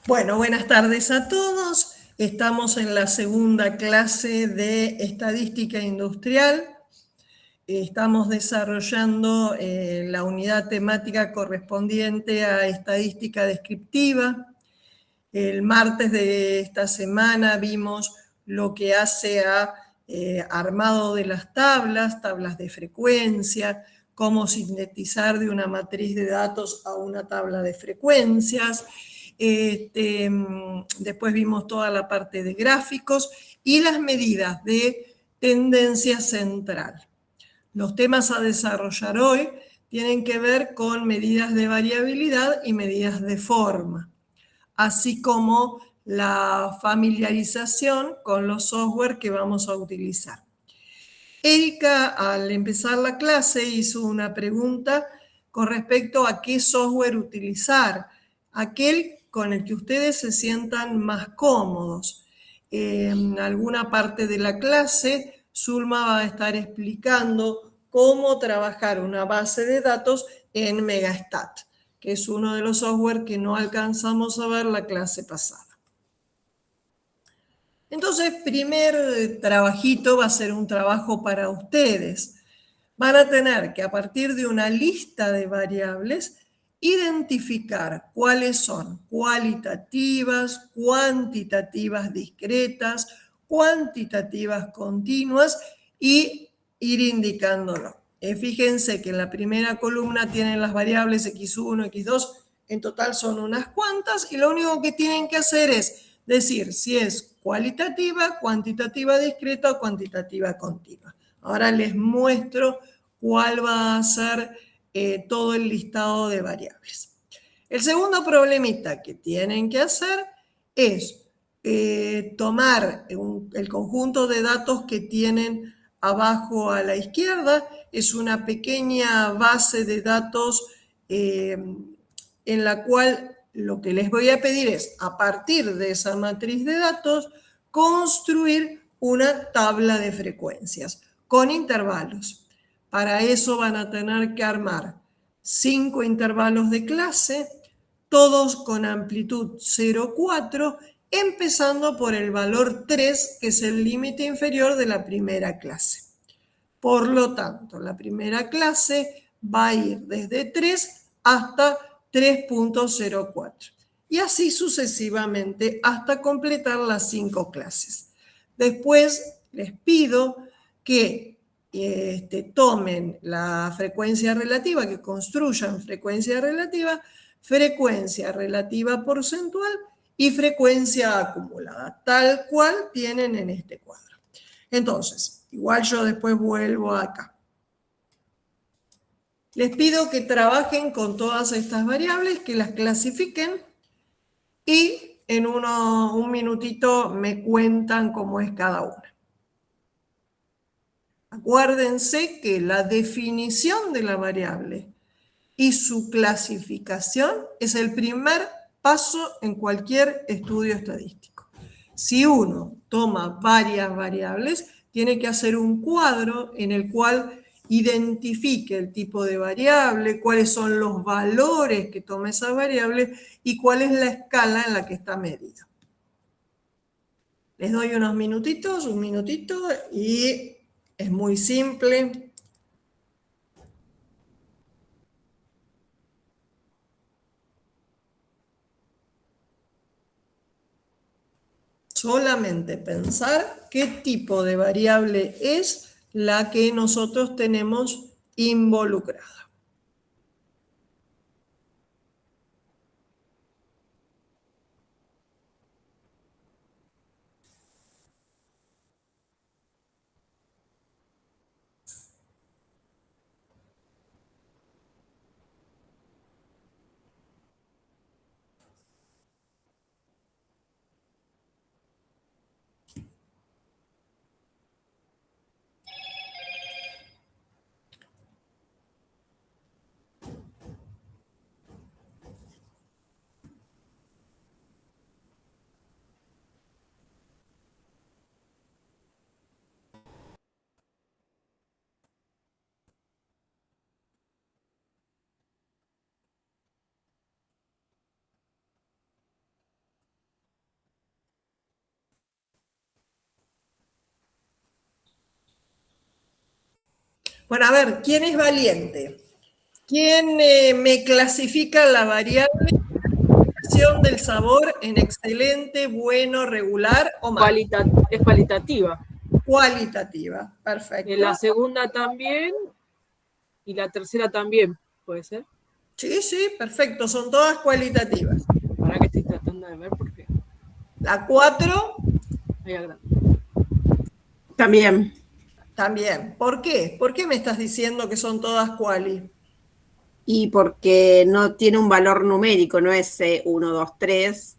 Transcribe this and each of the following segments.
Bueno, buenas tardes a todos. Estamos en la segunda clase de Estadística Industrial. Estamos desarrollando la unidad temática correspondiente a Estadística Descriptiva. El martes de esta semana vimos lo que hace a armado de las tablas de frecuencia, cómo sintetizar de una matriz de datos a una tabla de frecuencias. Después vimos toda la parte de gráficos y las medidas de tendencia central. Los temas a desarrollar hoy tienen que ver con medidas de variabilidad y medidas de forma, así como la familiarización con los software que vamos a utilizar. Erika, al empezar la clase, hizo una pregunta con respecto a qué software utilizar, aquel con el que ustedes se sientan más cómodos. En alguna parte de la clase, Zulma va a estar explicando cómo trabajar una base de datos en Megastat, que es uno de los software que no alcanzamos a ver la clase pasada. Entonces, primer trabajito va a ser un trabajo para ustedes. Van a tener que, a partir de una lista de variables, identificar cuáles son cualitativas, cuantitativas discretas, cuantitativas continuas y ir indicándolo. Fíjense que en la primera columna tienen las variables x1, x2, en total son unas cuantas, y lo único que tienen que hacer es decir si es cualitativa, cuantitativa discreta o cuantitativa continua. Ahora les muestro cuál va a ser todo el listado de variables. El segundo problemita que tienen que hacer es tomar el conjunto de datos que tienen abajo a la izquierda. Es una pequeña base de datos en la cual lo que les voy a pedir es, a partir de esa matriz de datos, construir una tabla de frecuencias con intervalos. Para eso van a tener que armar 5 intervalos de clase, todos con amplitud 0,4, empezando por el valor 3, que es el límite inferior de la primera clase. Por lo tanto, la primera clase va a ir desde 3 hasta 3.04. Y así sucesivamente hasta completar las 5 clases. Después les pido que tomen la frecuencia relativa, que construyan frecuencia relativa porcentual y frecuencia acumulada, tal cual tienen en este cuadro. Entonces, igual yo después vuelvo acá. Les pido que trabajen con todas estas variables, que las clasifiquen y en un minutito me cuentan cómo es cada una. Acuérdense que la definición de la variable y su clasificación es el primer paso en cualquier estudio estadístico. Si uno toma varias variables, tiene que hacer un cuadro en el cual identifique el tipo de variable, cuáles son los valores que toma esa variable y cuál es la escala en la que está medida. Les doy unos minutitos, un minutito, y es muy simple. Solamente pensar qué tipo de variable es la que nosotros tenemos involucrada. Bueno, a ver, ¿quién es valiente? ¿Quién me clasifica la variable del sabor en excelente, bueno, regular o malo? Es cualitativa. Cualitativa, perfecto. La segunda también y la tercera también, ¿puede ser? Sí, sí, perfecto, son todas cualitativas. Para que estoy tratando de ver por qué. La 4 también. también. ¿Por qué? ¿Por qué me estás diciendo que son todas quali? Y porque no tiene un valor numérico, no es 1, 2, 3.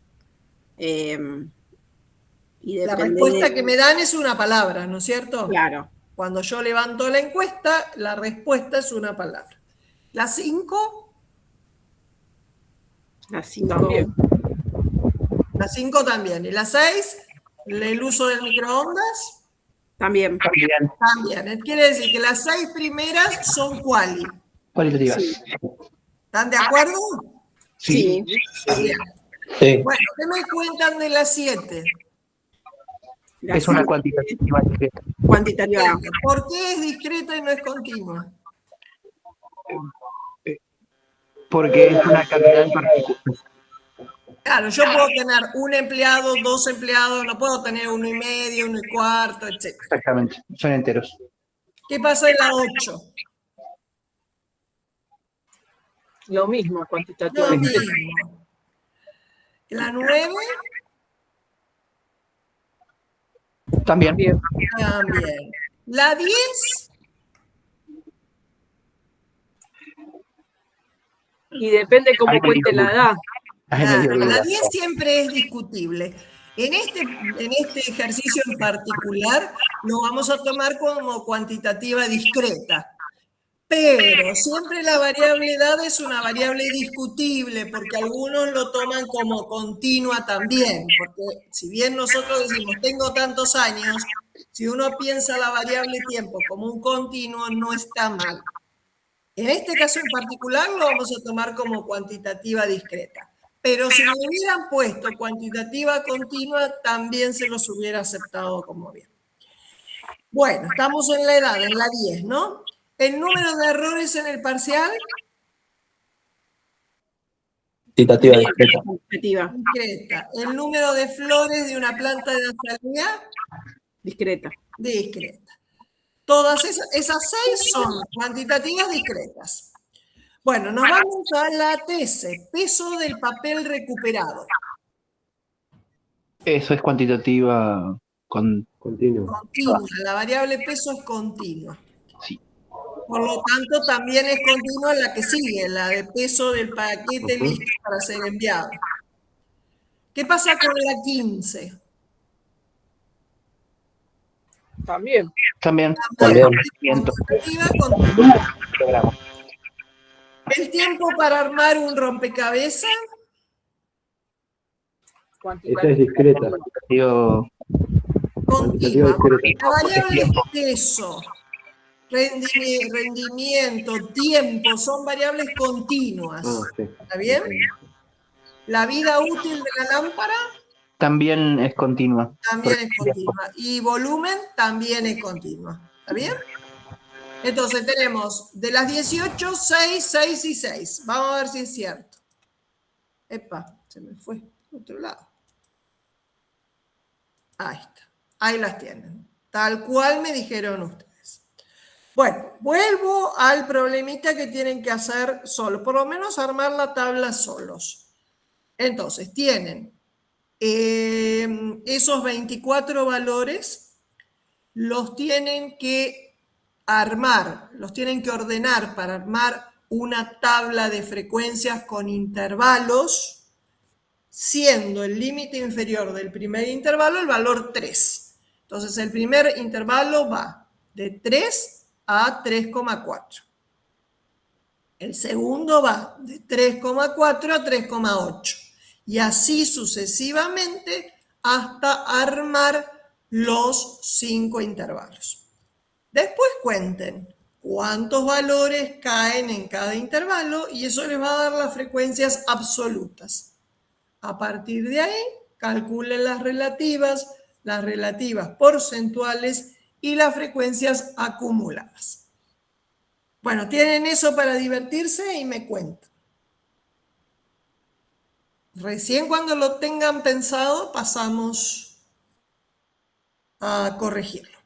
Y La depende respuesta que me dan es una palabra, ¿no es cierto? Claro. Cuando yo levanto la encuesta, la respuesta es una palabra. La 5. La 5 también. La 5 también. ¿Y la 6? ¿El uso del microondas? También. También. Quiere decir que las 6 primeras son cualitativas. Sí. ¿Están de acuerdo? Sí. Bien. Sí. Bueno, ¿qué me cuentan de las 7? Es una cuantitativa discreta. Cuantitativa. ¿Por qué es discreta y no es continua? Porque es una cantidad en particular. Claro, yo puedo tener un empleado, 2 empleados, no puedo tener 1,5, 1,25, etc. Exactamente, son enteros. ¿Qué pasa en la 8? Lo mismo, Lo cuantitativamente. mismo. La 9 También. también. La 10 Y depende cómo cuente la edad. la 10 siempre es discutible. En este ejercicio en particular lo vamos a tomar como cuantitativa discreta. Pero siempre la variable edad es una variable discutible porque algunos lo toman como continua también, porque si bien nosotros decimos tengo tantos años, si uno piensa la variable tiempo como un continuo no está mal. En este caso en particular lo vamos a tomar como cuantitativa discreta, pero si me hubieran puesto cuantitativa continua también se los hubiera aceptado como bien. Bueno, estamos en la edad, en la 10, ¿no? El número de errores en el parcial. Cuantitativa discreta. Discreta. El número de flores de una planta de azalea. Discreta. Discreta. Todas esas 6 son cuantitativas discretas. Bueno, nos vamos a la TS, peso del papel recuperado. Eso es cuantitativa continua. Continua, la variable peso es continua. Sí. Por lo tanto, también es continua la que sigue, la de peso del paquete listo para ser enviado. ¿Qué pasa con la 15? También. También. Cuantitativa continua. ¿El tiempo para armar un rompecabezas? Esa es discreta. Continua. La variable peso, rendimiento, tiempo, son variables continuas. ¿Está bien? La vida útil de la lámpara También es continua. también es continua. Y volumen también es continua. ¿Está bien? Entonces tenemos de las 18, 6, 6 y 6. Vamos a ver si es cierto. Epa, se me fue. Otro lado. Ahí está. Ahí las tienen. Tal cual me dijeron ustedes. Bueno, vuelvo al problemita que tienen que hacer solos. Por lo menos armar la tabla solos. Entonces, tienen esos 24 valores, los tienen que armar, los tienen que ordenar para armar una tabla de frecuencias con intervalos, siendo el límite inferior del primer intervalo el valor 3. Entonces, el primer intervalo va de 3 a 3,4. El segundo va de 3,4 a 3,8. Y así sucesivamente hasta armar los 5 intervalos. Después cuenten cuántos valores caen en cada intervalo y eso les va a dar las frecuencias absolutas. A partir de ahí, calculen las relativas porcentuales y las frecuencias acumuladas. Bueno, tienen eso para divertirse y me cuentan. Recién cuando lo tengan pensado pasamos a corregirlo.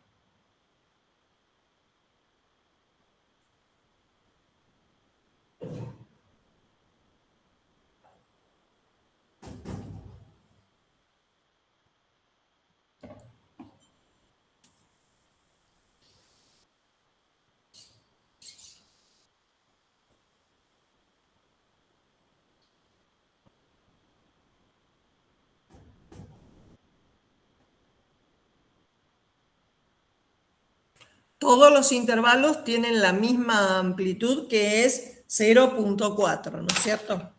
Todos los intervalos tienen la misma amplitud que es 0,4, ¿no es cierto?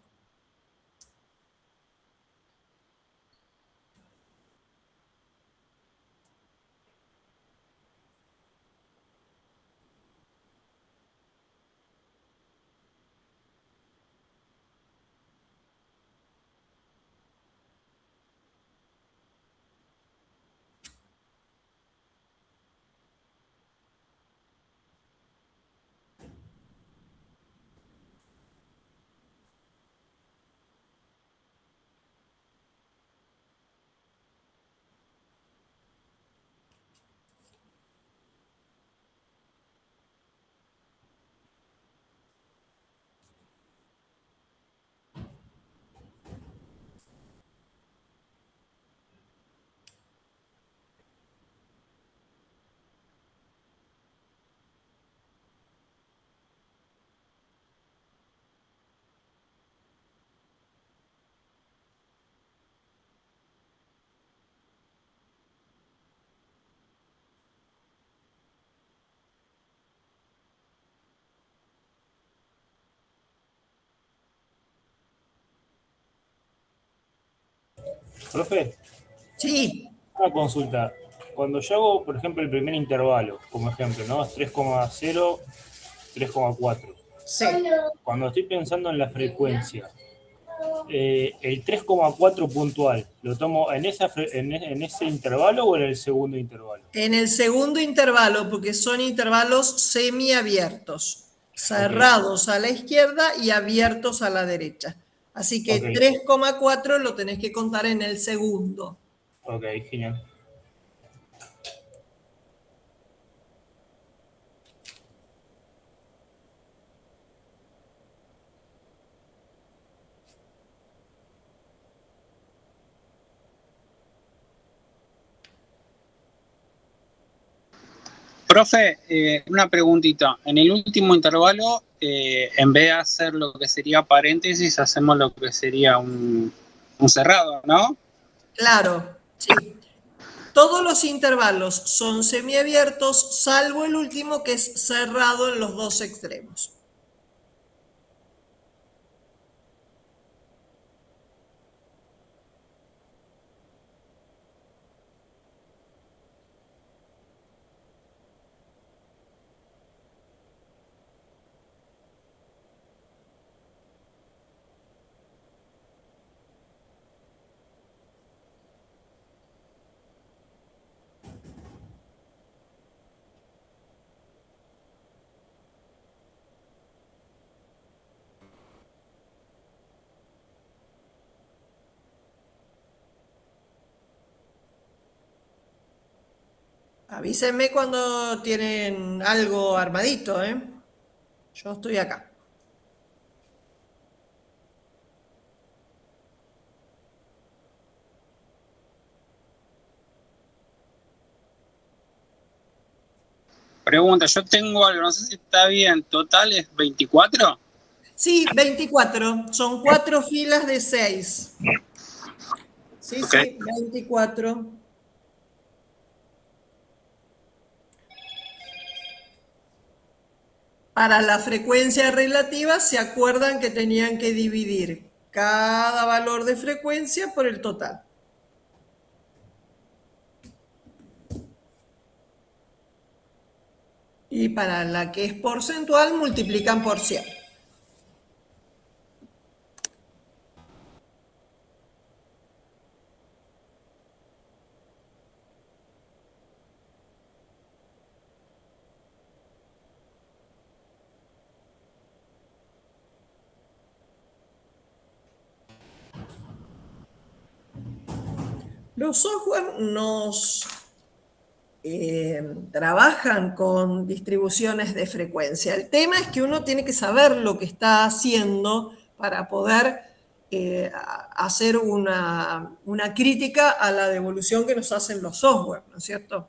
Profe, Sí, una consulta. Cuando yo hago, por ejemplo, el primer intervalo, como ejemplo, ¿no? 3,0, 3,4. sí. Cuando estoy pensando en la frecuencia, el 3,4 puntual, ¿lo tomo en, en ese intervalo o en el segundo intervalo? En el segundo intervalo, porque son intervalos semiabiertos, Ok, cerrados a la izquierda y abiertos a la derecha. Así que ok, 3,4 lo tenés que contar en el segundo. ok, genial. Profe, una preguntita. En el último intervalo, en vez de hacer lo que sería paréntesis, hacemos lo que sería un cerrado, ¿no? Claro, sí. Todos los intervalos son semiabiertos, salvo el último que es cerrado en los dos extremos. Avísenme cuando tienen algo armadito, ¿eh? Yo estoy acá. Pregunta, yo tengo algo, no sé si está bien. ¿Total es 24? Sí, 24. Son 4 filas de 6. Sí, Ok. sí, 24. Para la frecuencia relativa, se acuerdan que tenían que dividir cada valor de frecuencia por el total. Y para la que es porcentual, multiplican por 100. Los software trabajan con distribuciones de frecuencia. El tema es que uno tiene que saber lo que está haciendo para poder hacer una crítica a la devolución que nos hacen los software, ¿no es cierto?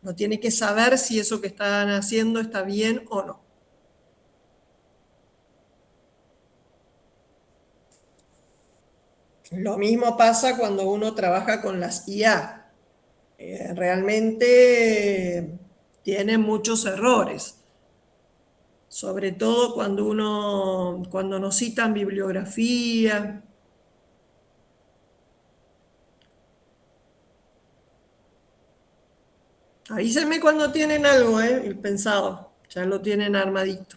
Uno tiene que saber si eso que están haciendo está bien o no. Lo mismo pasa cuando uno trabaja con las IA. Realmente tiene muchos errores, sobre todo cuando nos citan bibliografía. Avísenme cuando tienen algo, pensado, ya lo tienen armadito.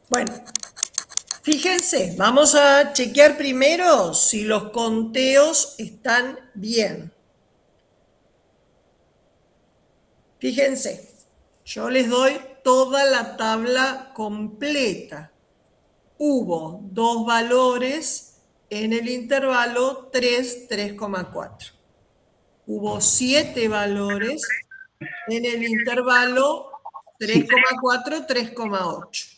Bueno, fíjense, vamos a chequear primero si los conteos están bien. Fíjense, yo les doy toda la tabla completa. Hubo 2 valores en el intervalo 3, 3,4. Hubo 7 valores en el intervalo 3,4, 3,8.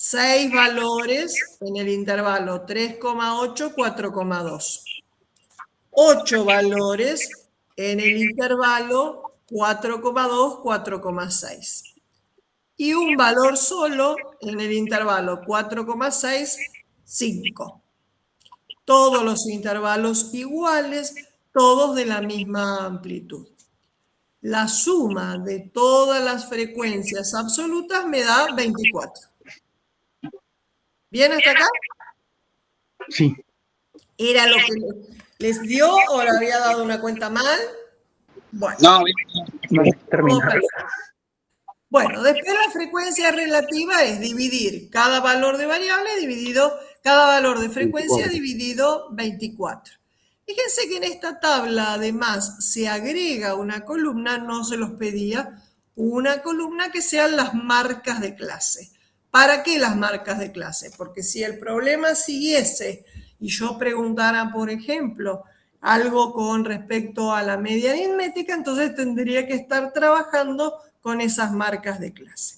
6 valores en el intervalo 3,8, 4,2. 8 valores en el intervalo 4,2, 4,6. Y un valor solo en el intervalo 4,6, 5. Todos los intervalos iguales, todos de la misma amplitud. La suma de todas las frecuencias absolutas me da 24. ¿Bien hasta acá? Sí. ¿Era lo que les dio o le había dado una cuenta mal? Bueno. No, Termina. Bueno, después la frecuencia relativa es dividir cada valor de variable cada valor de frecuencia 24. dividido 24. Fíjense que en esta tabla además se agrega una columna, no se los pedía, una columna que sean las marcas de clase. ¿Para qué las marcas de clase? Porque si el problema siguiese y yo preguntara, por ejemplo, algo con respecto a la media aritmética, entonces tendría que estar trabajando con esas marcas de clase.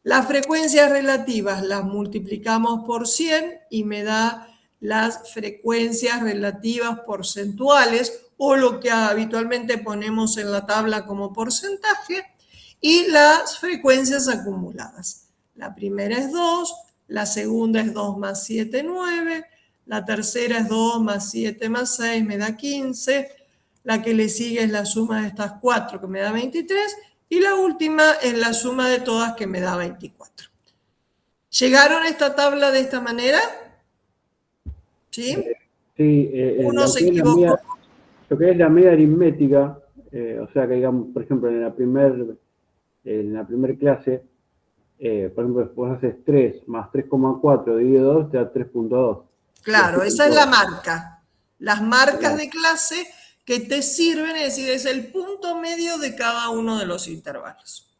Las frecuencias relativas las multiplicamos por 100 y me da las frecuencias relativas porcentuales o lo que habitualmente ponemos en la tabla como porcentaje y las frecuencias acumuladas. La primera es 2, la segunda es 2 más 7, 9, la tercera es 2 más 7 más 6, me da 15, la que le sigue es la suma de estas 4, que me da 23, y la última es la suma de todas, que me da 24. ¿Llegaron a esta tabla de esta manera? ¿Sí? Sí, Uno se equivocó. lo que es la media aritmética, o sea que digamos, por ejemplo, en la primer clase, por ejemplo, después haces 3 más 3,4 dividido 2 te da 3,2. Claro, esa es la marca. Las marcas de clase que te sirven, es decir, es el punto medio de cada uno de los intervalos.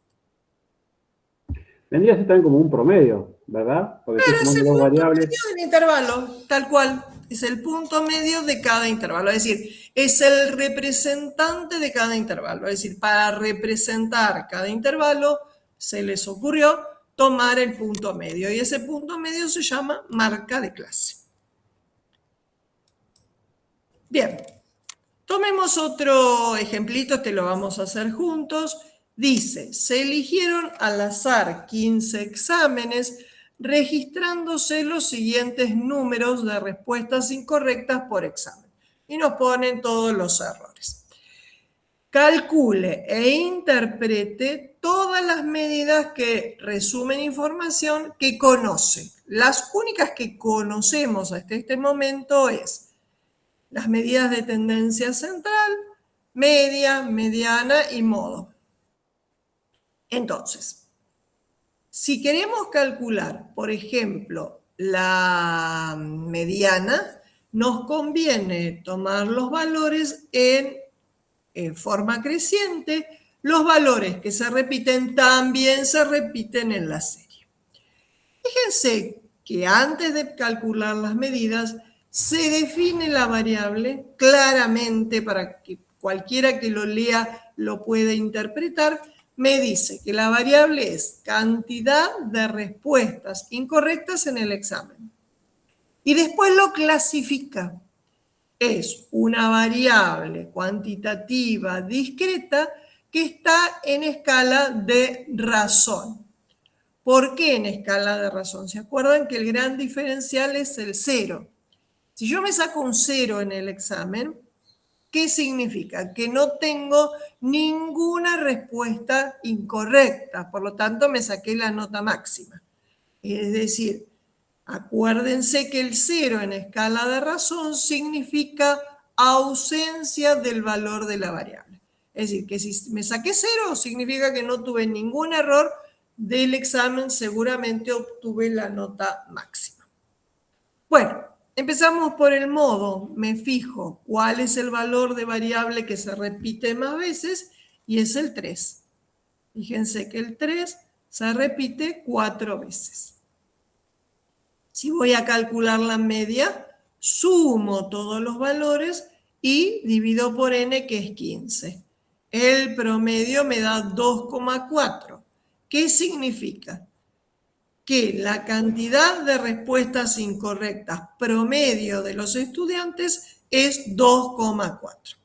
Vendría a ser también como un promedio, ¿verdad? Porque Pero estoy es el sumando dos punto variables. medio del intervalo, tal cual. Es el punto medio de cada intervalo. Es decir, es el representante de cada intervalo. Es decir, para representar cada intervalo, se les ocurrió tomar el punto medio. Y ese punto medio se llama marca de clase. Bien. Tomemos otro ejemplito, este lo vamos a hacer juntos. Dice, se eligieron al azar 15 exámenes, registrándose los siguientes números de respuestas incorrectas por examen. Y nos ponen todos los errores. Calcule e interprete todas las medidas que resumen información que conoce. Las únicas que conocemos hasta este momento es las medidas de tendencia central, media, mediana y modo. Entonces, si queremos calcular, por ejemplo, la mediana, nos conviene tomar los valores en forma creciente. Los valores que se repiten también se repiten en la serie. Fíjense que antes de calcular las medidas, se define la variable claramente para que cualquiera que lo lea lo pueda interpretar. Me dice que la variable es cantidad de respuestas incorrectas en el examen. Y después lo clasifica. Es una variable cuantitativa discreta que está en escala de razón. ¿Por qué en escala de razón? ¿Se acuerdan que el gran diferencial es el 0? Si yo me saco un 0 en el examen, ¿qué significa? Que no tengo ninguna respuesta incorrecta, por lo tanto me saqué la nota máxima. Es decir, acuérdense que el 0 en escala de razón significa ausencia del valor de la variable. Es decir, que si me saqué 0 significa que no tuve ningún error del examen, seguramente obtuve la nota máxima. Bueno, empezamos por el modo. Me fijo cuál es el valor de variable que se repite más veces y es el 3. Fíjense que el 3 se repite 4 veces. Si voy a calcular la media, sumo todos los valores y divido por n, que es 15. El promedio me da 2,4. ¿Qué significa? Que la cantidad de respuestas incorrectas promedio de los estudiantes es 2,4.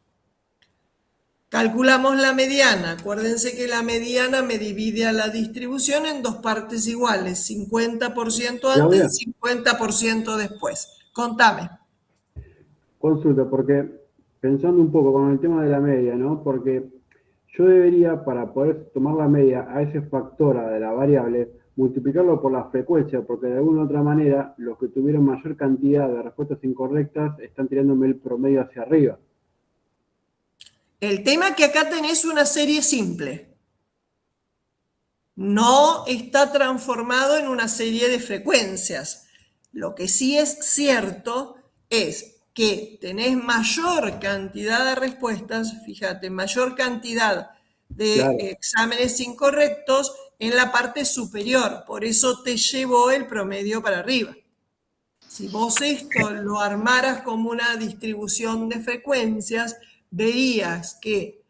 Calculamos la mediana. Acuérdense que la mediana me divide a la distribución en dos partes iguales, 50% antes y 50% después. Contame. Consulta, porque pensando un poco con el tema de la media, ¿no? Porque yo debería, para poder tomar la media a ese factor de la variable, multiplicarlo por la frecuencia, porque de alguna u otra manera los que tuvieron mayor cantidad de respuestas incorrectas están tirándome el promedio hacia arriba. El tema es que acá tenés una serie simple. No está transformado en una serie de frecuencias. Lo que sí es cierto es que tenés mayor cantidad de respuestas, fíjate, mayor cantidad de exámenes incorrectos en la parte superior. Por eso te llevó el promedio para arriba. Si vos esto lo armaras como una distribución de frecuencias, verías que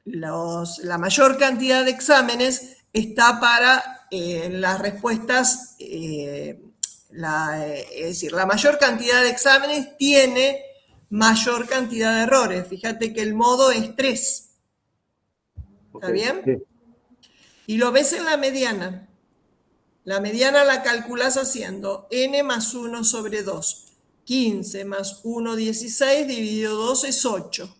la mayor cantidad de exámenes está para las respuestas, es decir, la mayor cantidad de exámenes tiene mayor cantidad de errores. Fíjate que el modo es 3. ¿Está bien? Sí. Y lo ves en la mediana. La mediana la calculas haciendo n más 1 sobre 2. 15 más 1, 16, dividido 2 es 8.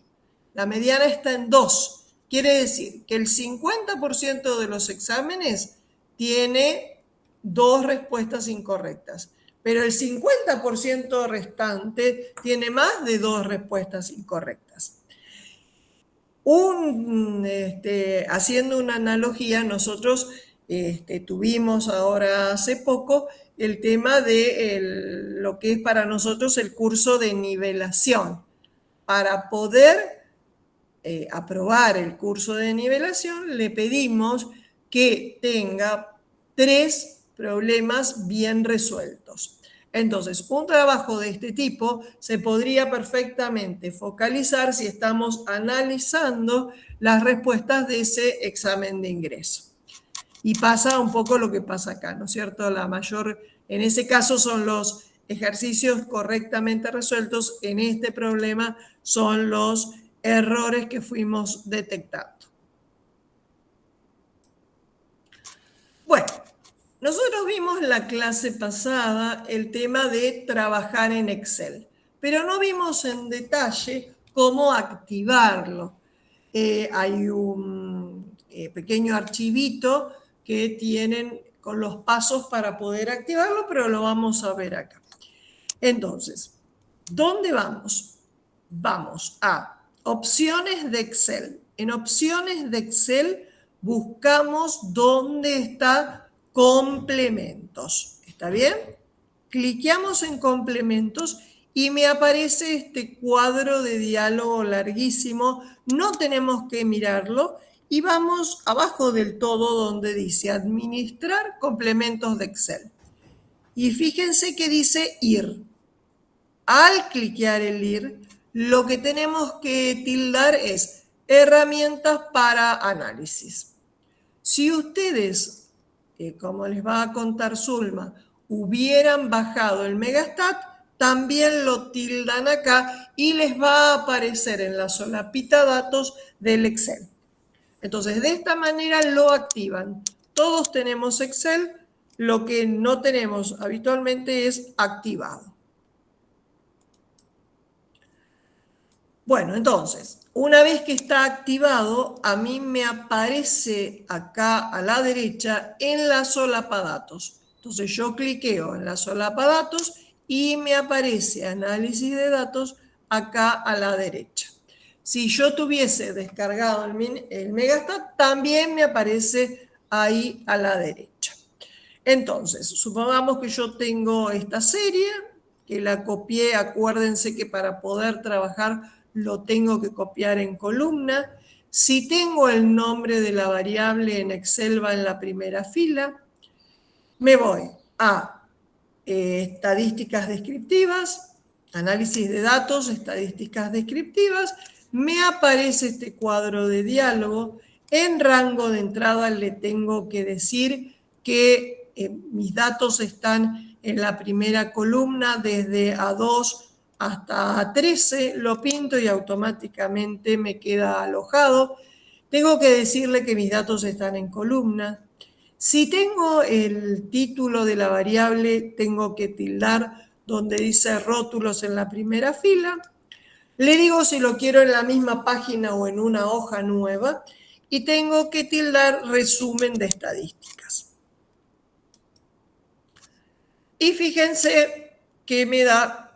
La mediana está en 2. Quiere decir que el 50% de los exámenes tiene 2 respuestas incorrectas, pero el 50% restante tiene más de 2 respuestas incorrectas. Haciendo una analogía, nosotros tuvimos ahora hace poco el tema de lo que es para nosotros el curso de nivelación. Para poder aprobar el curso de nivelación, le pedimos que tenga 3 problemas bien resueltos. Entonces, un trabajo de este tipo se podría perfectamente focalizar si estamos analizando las respuestas de ese examen de ingreso. Y pasa un poco lo que pasa acá, ¿no es cierto? En ese caso son los ejercicios correctamente resueltos, en este problema son los errores que fuimos detectando. Bueno, nosotros vimos la clase pasada el tema de trabajar en Excel, pero no vimos en detalle cómo activarlo. Hay un pequeño archivito que tienen con los pasos para poder activarlo, pero lo vamos a ver acá. Entonces, ¿dónde vamos? Vamos a opciones de Excel. En opciones de Excel buscamos dónde está complementos. ¿Está bien? Cliqueamos en complementos y me aparece este cuadro de diálogo larguísimo. No tenemos que mirarlo y vamos abajo del todo donde dice administrar complementos de Excel. Y fíjense que dice ir. Al cliquear el ir, lo que tenemos que tildar es herramientas para análisis. Si ustedes, como les va a contar Zulma, hubieran bajado el Megastat, también lo tildan acá y les va a aparecer en la solapita datos del Excel. Entonces, de esta manera lo activan. Todos tenemos Excel, lo que no tenemos habitualmente es activado. Bueno, entonces, una vez que está activado, a mí me aparece acá a la derecha en la solapa datos. Entonces yo cliqueo en la solapa datos y me aparece análisis de datos acá a la derecha. Si yo tuviese descargado el Megastat, también me aparece ahí a la derecha. Entonces, supongamos que yo tengo esta serie, que la copié, acuérdense que para poder trabajar lo tengo que copiar en columna. Si tengo el nombre de la variable en Excel va en la primera fila. Me voy a estadísticas descriptivas, análisis de datos, estadísticas descriptivas. Me aparece este cuadro de diálogo. En rango de entrada le tengo que decir que mis datos están en la primera columna desde A2 hasta 13, lo pinto y automáticamente me queda alojado. Tengo que decirle que mis datos están en columna. Si tengo el título de la variable, tengo que tildar donde dice rótulos en la primera fila. Le digo si lo quiero en la misma página o en una hoja nueva. Y tengo que tildar resumen de estadísticas. Y fíjense que me da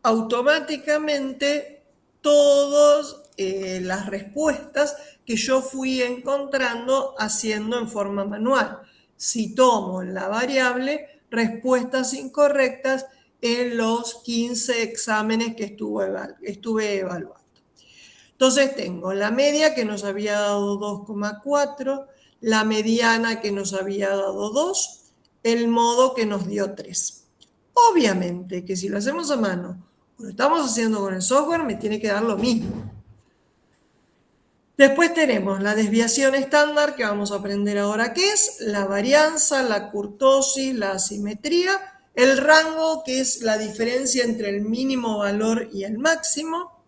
automáticamente todas las respuestas que yo fui encontrando haciendo en forma manual. Si tomo la variable, respuestas incorrectas en los 15 exámenes que estuve evaluando. Entonces tengo la media que nos había dado 2,4, la mediana que nos había dado 2, el modo que nos dio 3. Obviamente que si lo hacemos a mano o lo estamos haciendo con el software, me tiene que dar lo mismo. Después tenemos la desviación estándar, que vamos a aprender ahora qué es, la varianza, la kurtosis, la asimetría, el rango, que es la diferencia entre el mínimo valor y el máximo,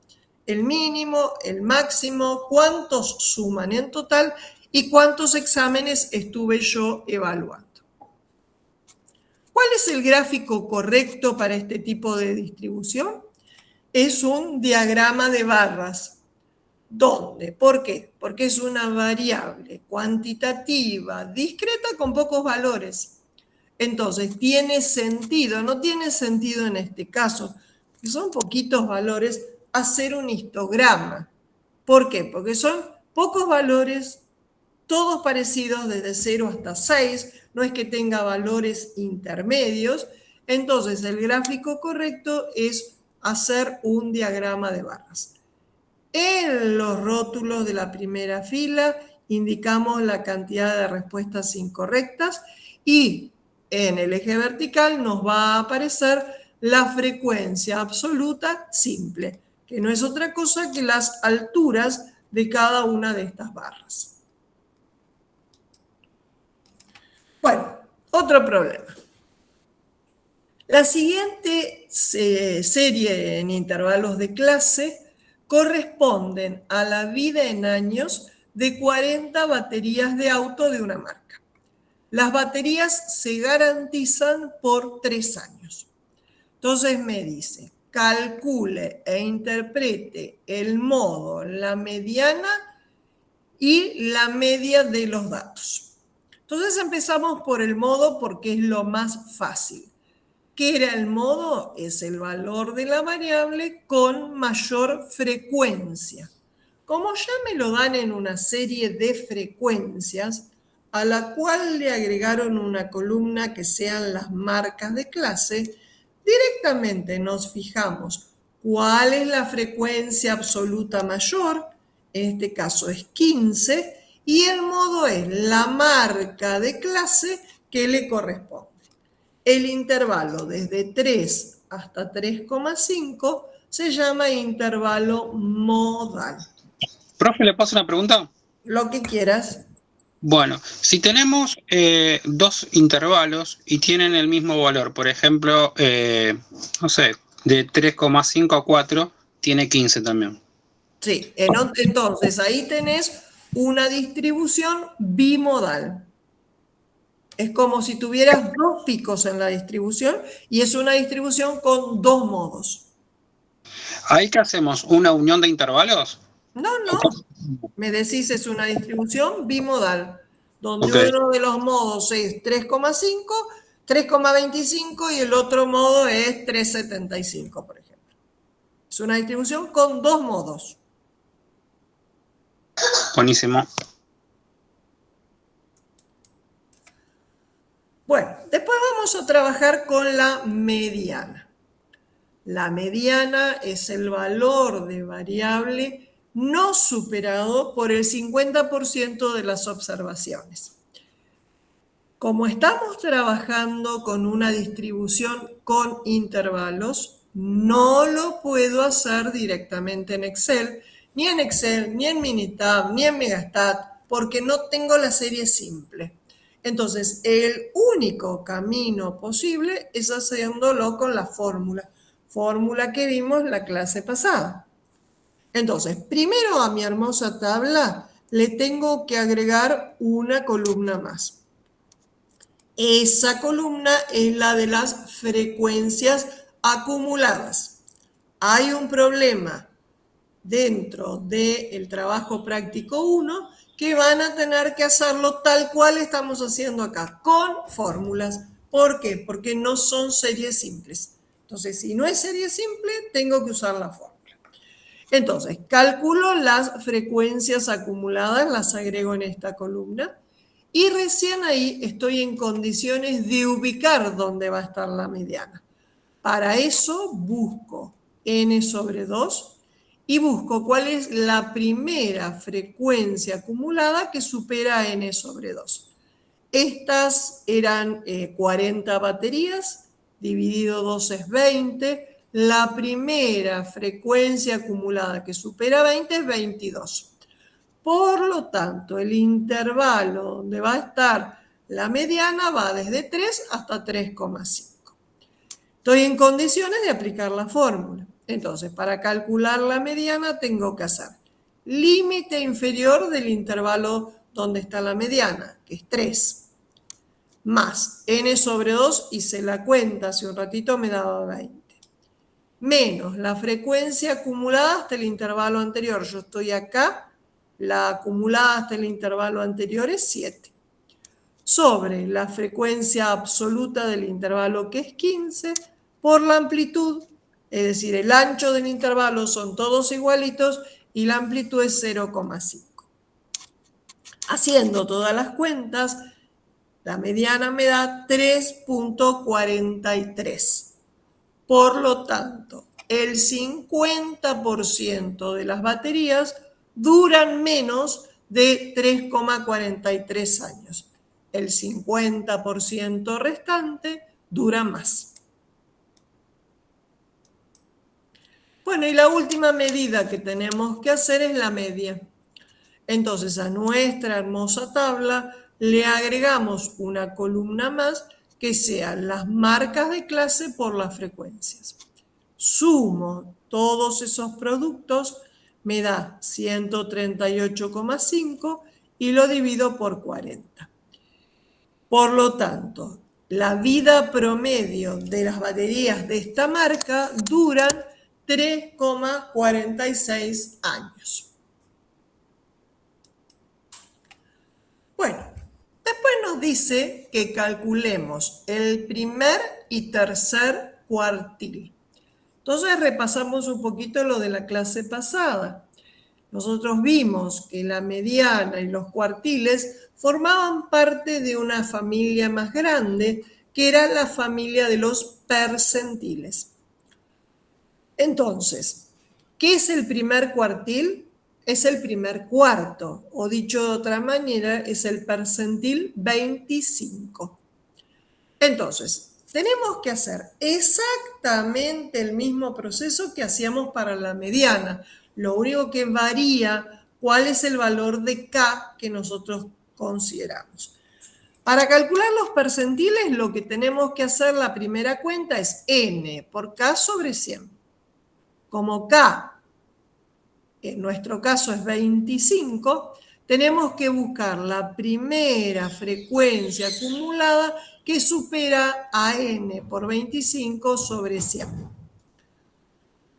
el mínimo, el máximo, cuántos suman en total y cuántos exámenes estuve yo evaluando. ¿Cuál es el gráfico correcto para este tipo de distribución? Es un diagrama de barras. ¿Dónde? ¿Por qué? Porque es una variable cuantitativa, discreta, con pocos valores. Entonces, tiene sentido, no tiene sentido en este caso, que son poquitos valores, hacer un histograma. ¿Por qué? Porque son pocos valores, todos parecidos desde 0 hasta 6, no es que tenga valores intermedios. Entonces, el gráfico correcto es hacer un diagrama de barras. En los rótulos de la primera fila indicamos la cantidad de respuestas incorrectas y en el eje vertical nos va a aparecer la frecuencia absoluta simple, que no es otra cosa que las alturas de cada una de estas barras. Bueno, otro problema. La siguiente serie en intervalos de clase corresponden a la vida en años de 40 baterías de auto de una marca. Las baterías se garantizan por 3 años. Entonces me dice, calcule e interprete el modo, la mediana y la media de los datos. Entonces empezamos por el modo porque es lo más fácil. ¿Qué era el modo? Es el valor de la variable con mayor frecuencia. Como ya me lo dan en una serie de frecuencias, a la cual le agregaron una columna que sean las marcas de clase, directamente nos fijamos cuál es la frecuencia absoluta mayor, en este caso es 15, y el modo es la marca de clase que le corresponde. El intervalo desde 3 hasta 3,5 se llama intervalo modal. Profe, ¿le paso una pregunta? Lo que quieras. Bueno, si tenemos dos intervalos y tienen el mismo valor, por ejemplo, no sé, de 3,5 a 4, tiene 15 también. Sí, entonces ahí tenés una distribución bimodal. Es como si tuvieras 2 picos en la distribución y es una distribución con 2 modos. ¿Ahí qué hacemos? ¿Una unión de intervalos? No. Me decís es una distribución bimodal, donde Ok. uno de los modos es 3,5, 3,25 y el otro modo es 3,75, por ejemplo. Es una distribución con 2 modos. Buenísimo. Bueno, después vamos a trabajar con la mediana. La mediana es el valor de variable no superado por el 50% de las observaciones. Como estamos trabajando con una distribución con intervalos, no lo puedo hacer directamente en Excel, ni en Minitab, ni en Megastat, porque no tengo la serie simple. Entonces, el único camino posible es haciéndolo con la fórmula que vimos la clase pasada. Entonces, primero a mi hermosa tabla le tengo que agregar una columna más. Esa columna es la de las frecuencias acumuladas. Hay un problema dentro del trabajo práctico 1 que van a tener que hacerlo tal cual estamos haciendo acá, con fórmulas. ¿Por qué? Porque no son series simples. Entonces, si no es serie simple, tengo que usar la fórmula. Entonces, calculo las frecuencias acumuladas, las agrego en esta columna y recién ahí estoy en condiciones de ubicar dónde va a estar la mediana. Para eso busco n sobre 2 y busco cuál es la primera frecuencia acumulada que supera a n sobre 2. Estas eran 40 baterías, dividido 2 es 20. La primera frecuencia acumulada que supera 20 es 22. Por lo tanto, el intervalo donde va a estar la mediana va desde 3 hasta 3,5. Estoy en condiciones de aplicar la fórmula. Entonces, para calcular la mediana tengo que hacer límite inferior del intervalo donde está la mediana, que es 3, más n sobre 2, hice la cuenta, hace un ratito me daba 20. Menos la frecuencia acumulada hasta el intervalo anterior. Yo estoy acá, la acumulada hasta el intervalo anterior es 7. Sobre la frecuencia absoluta del intervalo que es 15, por la amplitud, es decir, el ancho del intervalo son todos igualitos y la amplitud es 0,5. Haciendo todas las cuentas, la mediana me da 3,43. Por lo tanto, el 50% de las baterías duran menos de 3,43 años. El 50% restante dura más. Bueno, y la última medida que tenemos que hacer es la media. Entonces, a nuestra hermosa tabla le agregamos una columna más que sean las marcas de clase por las frecuencias. Sumo todos esos productos, me da 138,5 y lo divido por 40. Por lo tanto, la vida promedio de las baterías de esta marca duran 3,46 años. Bueno, después nos dice que calculemos el primer y tercer cuartil. Entonces repasamos un poquito lo de la clase pasada. Nosotros vimos que la mediana y los cuartiles formaban parte de una familia más grande, que era la familia de los percentiles. Entonces, ¿qué es el primer cuartil? Es el primer cuarto, o dicho de otra manera, es el percentil 25. Entonces, tenemos que hacer exactamente el mismo proceso que hacíamos para la mediana. Lo único que varía, cuál es el valor de K que nosotros consideramos. Para calcular los percentiles, lo que tenemos que hacer la primera cuenta es N por K sobre 100. Como K, en nuestro caso es 25, tenemos que buscar la primera frecuencia acumulada que supera a N por 25 sobre 100.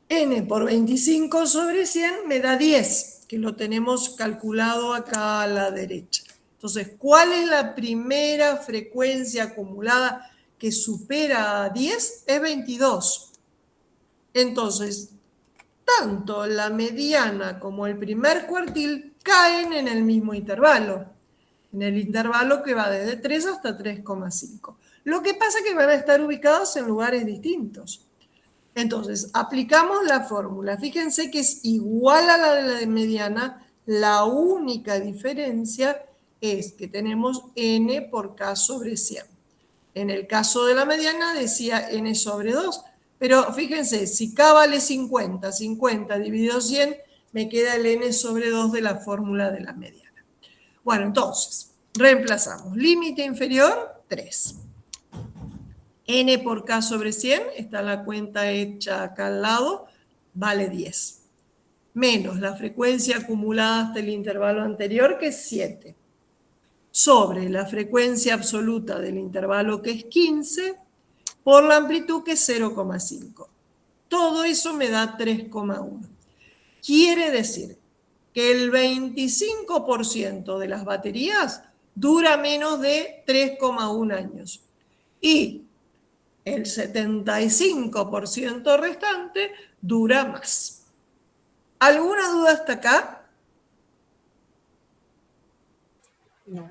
N por 25 sobre 100 me da 10, que lo tenemos calculado acá a la derecha. Entonces, ¿cuál es la primera frecuencia acumulada que supera a 10? Es 22. Entonces, tanto la mediana como el primer cuartil caen en el mismo intervalo, en el intervalo que va desde 3 hasta 3,5. Lo que pasa es que van a estar ubicados en lugares distintos. Entonces, aplicamos la fórmula. Fíjense que es igual a la de la mediana. La única diferencia es que tenemos N por K sobre 100. En el caso de la mediana decía N sobre 2. Pero fíjense, si K vale 50, 50 dividido 100, me queda el N sobre 2 de la fórmula de la mediana. Bueno, entonces, reemplazamos. Límite inferior, 3. N por K sobre 100, está la cuenta hecha acá al lado, vale 10. Menos la frecuencia acumulada hasta el intervalo anterior, que es 7. Sobre la frecuencia absoluta del intervalo, que es 15, por la amplitud, que es 0,5. Todo eso me da 3,1. Quiere decir que el 25% de las baterías dura menos de 3,1 años. Y el 75% restante dura más. ¿Alguna duda hasta acá? No.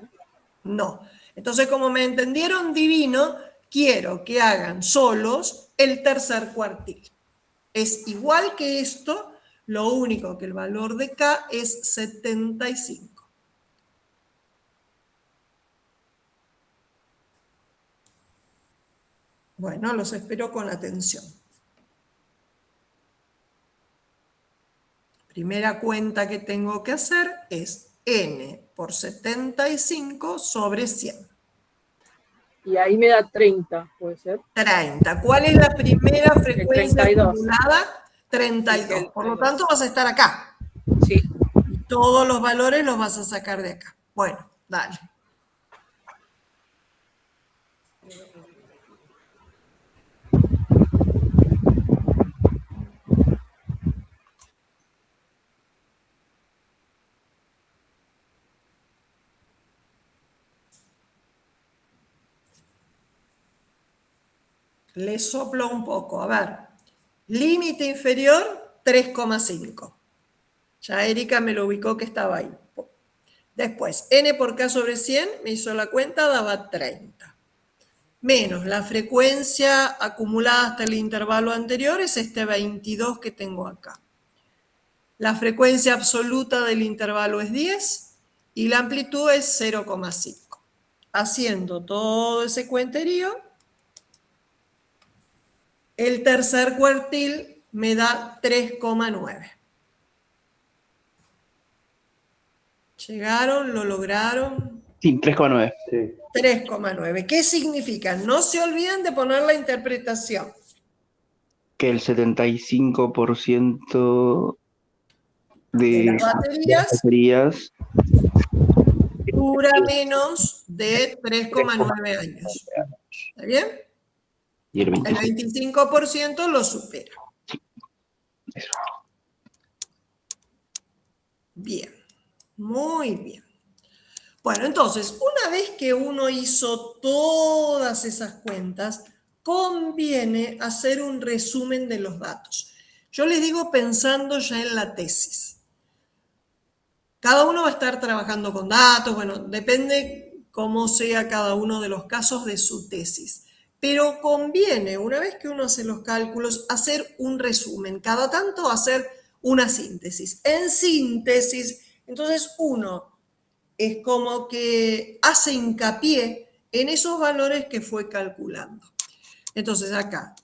No. Entonces, como me entendieron divino, quiero que hagan solos el tercer cuartil. Es igual que esto, lo único que el valor de K es 75. Bueno, los espero con atención. Primera cuenta que tengo que hacer es N por 75 sobre 100. Y ahí me da 30, ¿puede ser? 30. ¿Cuál es la primera frecuencia 32. acumulada? 32. Por lo tanto, vas a estar acá. Sí. Y todos los valores los vas a sacar de acá. Bueno, dale. Le soplo un poco. A ver. Límite inferior, 3,5. Ya Erika me lo ubicó que estaba ahí. Después, N por K sobre 100, me hizo la cuenta, daba 30. Menos la frecuencia acumulada hasta el intervalo anterior es este 22 que tengo acá. La frecuencia absoluta del intervalo es 10 y la amplitud es 0,5. Haciendo todo ese cuenterío, el tercer cuartil me da 3,9. ¿Llegaron? ¿Lo lograron? Sí, 3,9. Sí. 3,9. ¿Qué significa? No se olviden de poner la interpretación. Que el 75% de las baterías baterías dura menos de de 3,9 años. ¿Está bien? Y el El 25. 25% lo supera. Eso. Bien, muy bien. Bueno, entonces, una vez que uno hizo todas esas cuentas, conviene hacer un resumen de los datos. Yo les digo pensando ya en la tesis. Cada uno va a estar trabajando con datos, bueno, depende cómo sea cada uno de los casos de su tesis. Pero conviene, una vez que uno hace los cálculos, hacer un resumen, cada tanto hacer una síntesis. En síntesis, entonces uno es como que hace hincapié en esos valores que fue calculando. Entonces acá,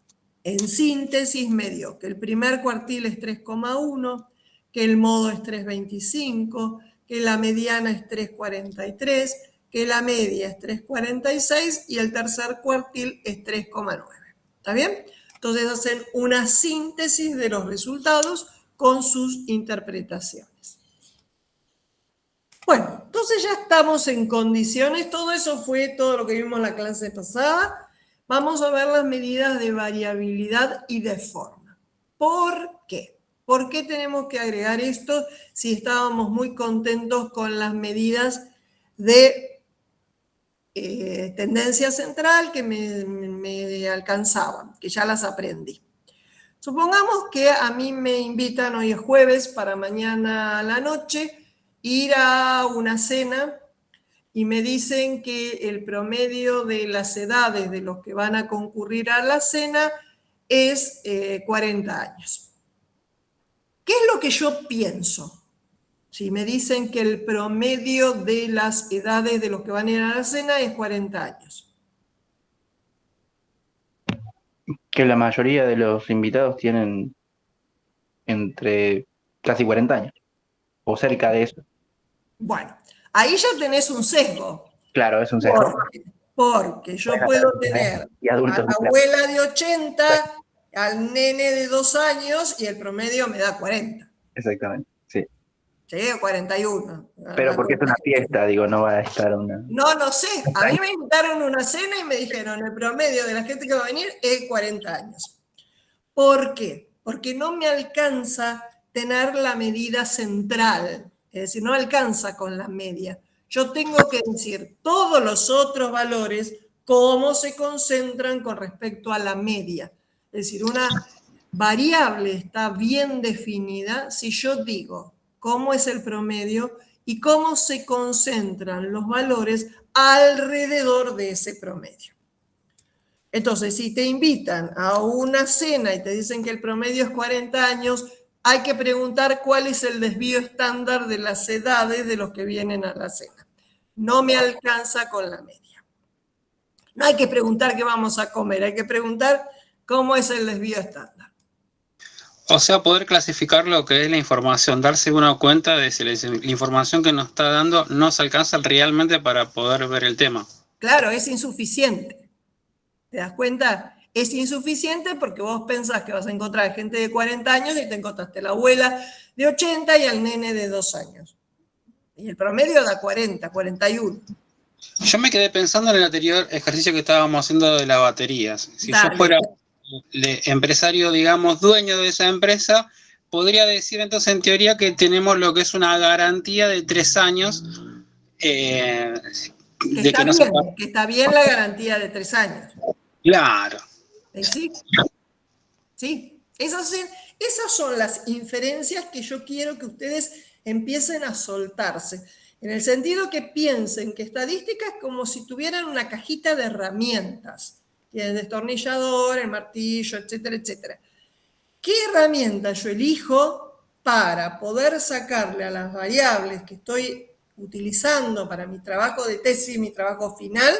en síntesis me dio que el primer cuartil es 3,1, que el modo es 3,25, que la mediana es 3,43, que la media es 3,46 y el tercer cuartil es 3,9. ¿Está bien? Entonces hacen una síntesis de los resultados con sus interpretaciones. Bueno, entonces ya estamos en condiciones, todo eso fue todo lo que vimos en la clase pasada. Vamos a ver las medidas de variabilidad y de forma. ¿Por qué? ¿Por qué tenemos que agregar esto si estábamos muy contentos con las medidas de tendencia central que me alcanzaban, que ya las aprendí? Supongamos que a mí me invitan, hoy es jueves, para mañana a la noche, ir a una cena y me dicen que el promedio de las edades de los que van a concurrir a la cena es 40 años. ¿Qué es lo que yo pienso? Si me dicen que el promedio de las edades de los que van a ir a la cena es 40 años. Que la mayoría de los invitados tienen entre casi 40 años, o cerca de eso. Bueno, ahí ya tenés un sesgo. Claro, es un sesgo. Porque yo puedo tener Y a adultos, la claro. abuela de 80, al nene de 2 años y el promedio me da 40. Exactamente, sí. Sí, o 41. Pero porque es una fiesta, digo, no va a estar una... No sé. A mí me invitaron a una cena y me dijeron, el promedio de la gente que va a venir es 40 años. ¿Por qué? Porque no me alcanza tener la medida central. Es decir, no alcanza con la media. Yo tengo que decir todos los otros valores, cómo se concentran con respecto a la media. Es decir, una variable está bien definida si yo digo cómo es el promedio y cómo se concentran los valores alrededor de ese promedio. Entonces, si te invitan a una cena y te dicen que el promedio es 40 años, hay que preguntar cuál es el desvío estándar de las edades de los que vienen a la cena. No me alcanza con la media. No hay que preguntar qué vamos a comer, hay que preguntar cómo es el desvío estándar. O sea, poder clasificar lo que es la información, darse uno cuenta de si la información que nos está dando no se alcanza realmente para poder ver el tema. Claro, es insuficiente. ¿Te das cuenta? Es insuficiente porque vos pensás que vas a encontrar gente de 40 años y te encontraste la abuela de 80 y al nene de 2 años. Y el promedio da 40, 41. Yo me quedé pensando en el anterior ejercicio que estábamos haciendo de las baterías. Si yo fuera empresario, digamos, dueño de esa empresa, podría decir entonces en teoría que tenemos lo que es una garantía de 3 años. Que está bien la garantía de 3 años. Claro. ¿Sí? Sí. Esas son las inferencias que yo quiero que ustedes empiecen a soltarse. En el sentido que piensen que estadística es como si tuvieran una cajita de herramientas. Tiene el destornillador, el martillo, etcétera, etcétera. ¿Qué herramienta yo elijo para poder sacarle a las variables que estoy utilizando para mi trabajo de tesis, mi trabajo final,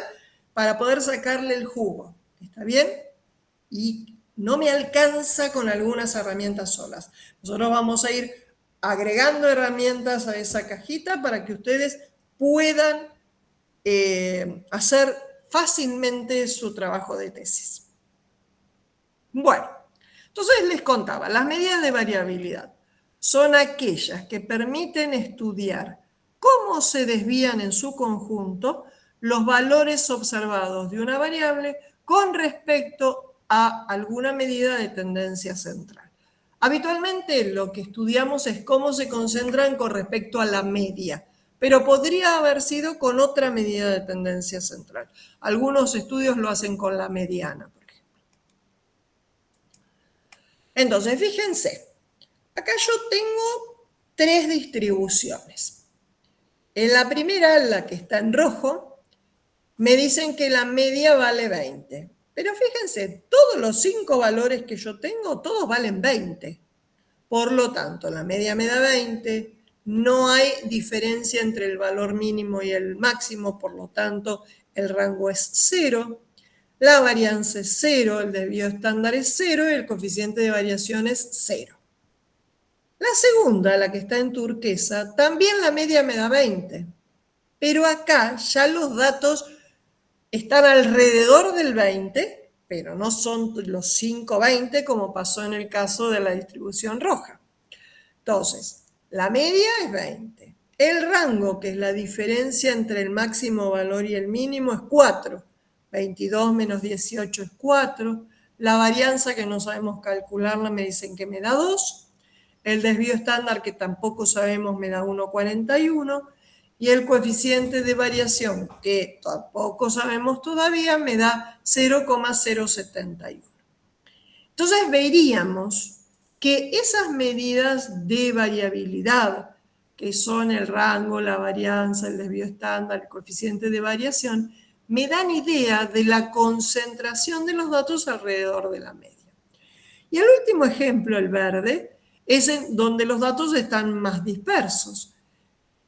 para poder sacarle el jugo? ¿Está bien? Y no me alcanza con algunas herramientas solas. Nosotros vamos a ir agregando herramientas a esa cajita para que ustedes puedan hacer fácilmente su trabajo de tesis. Bueno, entonces les contaba, las medidas de variabilidad son aquellas que permiten estudiar cómo se desvían en su conjunto los valores observados de una variable con respecto a alguna medida de tendencia central. Habitualmente lo que estudiamos es cómo se concentran con respecto a la media, pero podría haber sido con otra medida de tendencia central. Algunos estudios lo hacen con la mediana, por ejemplo. Entonces, fíjense, acá yo tengo 3 distribuciones. En la primera, la que está en rojo, me dicen que la media vale 20. Pero fíjense, todos los 5 valores que yo tengo, todos valen 20. Por lo tanto, la media me da 20, no hay diferencia entre el valor mínimo y el máximo, por lo tanto, el rango es 0. La varianza es 0, el desvío estándar es 0 y el coeficiente de variación es 0. La segunda, la que está en turquesa, también la media me da 20, pero acá ya los datos están alrededor del 20, pero no son los 5,20 como pasó en el caso de la distribución roja. Entonces, la media es 20. El rango, que es la diferencia entre el máximo valor y el mínimo, es 4. 22 menos 18 es 4. La varianza, que no sabemos calcularla, me dicen que me da 2. El desvío estándar, que tampoco sabemos, me da 1,41. Y el coeficiente de variación, que tampoco sabemos todavía, me da 0,071. Entonces veríamos que esas medidas de variabilidad, que son el rango, la varianza, el desvío estándar, el coeficiente de variación, me dan idea de la concentración de los datos alrededor de la media. Y el último ejemplo, el verde, es en donde los datos están más dispersos.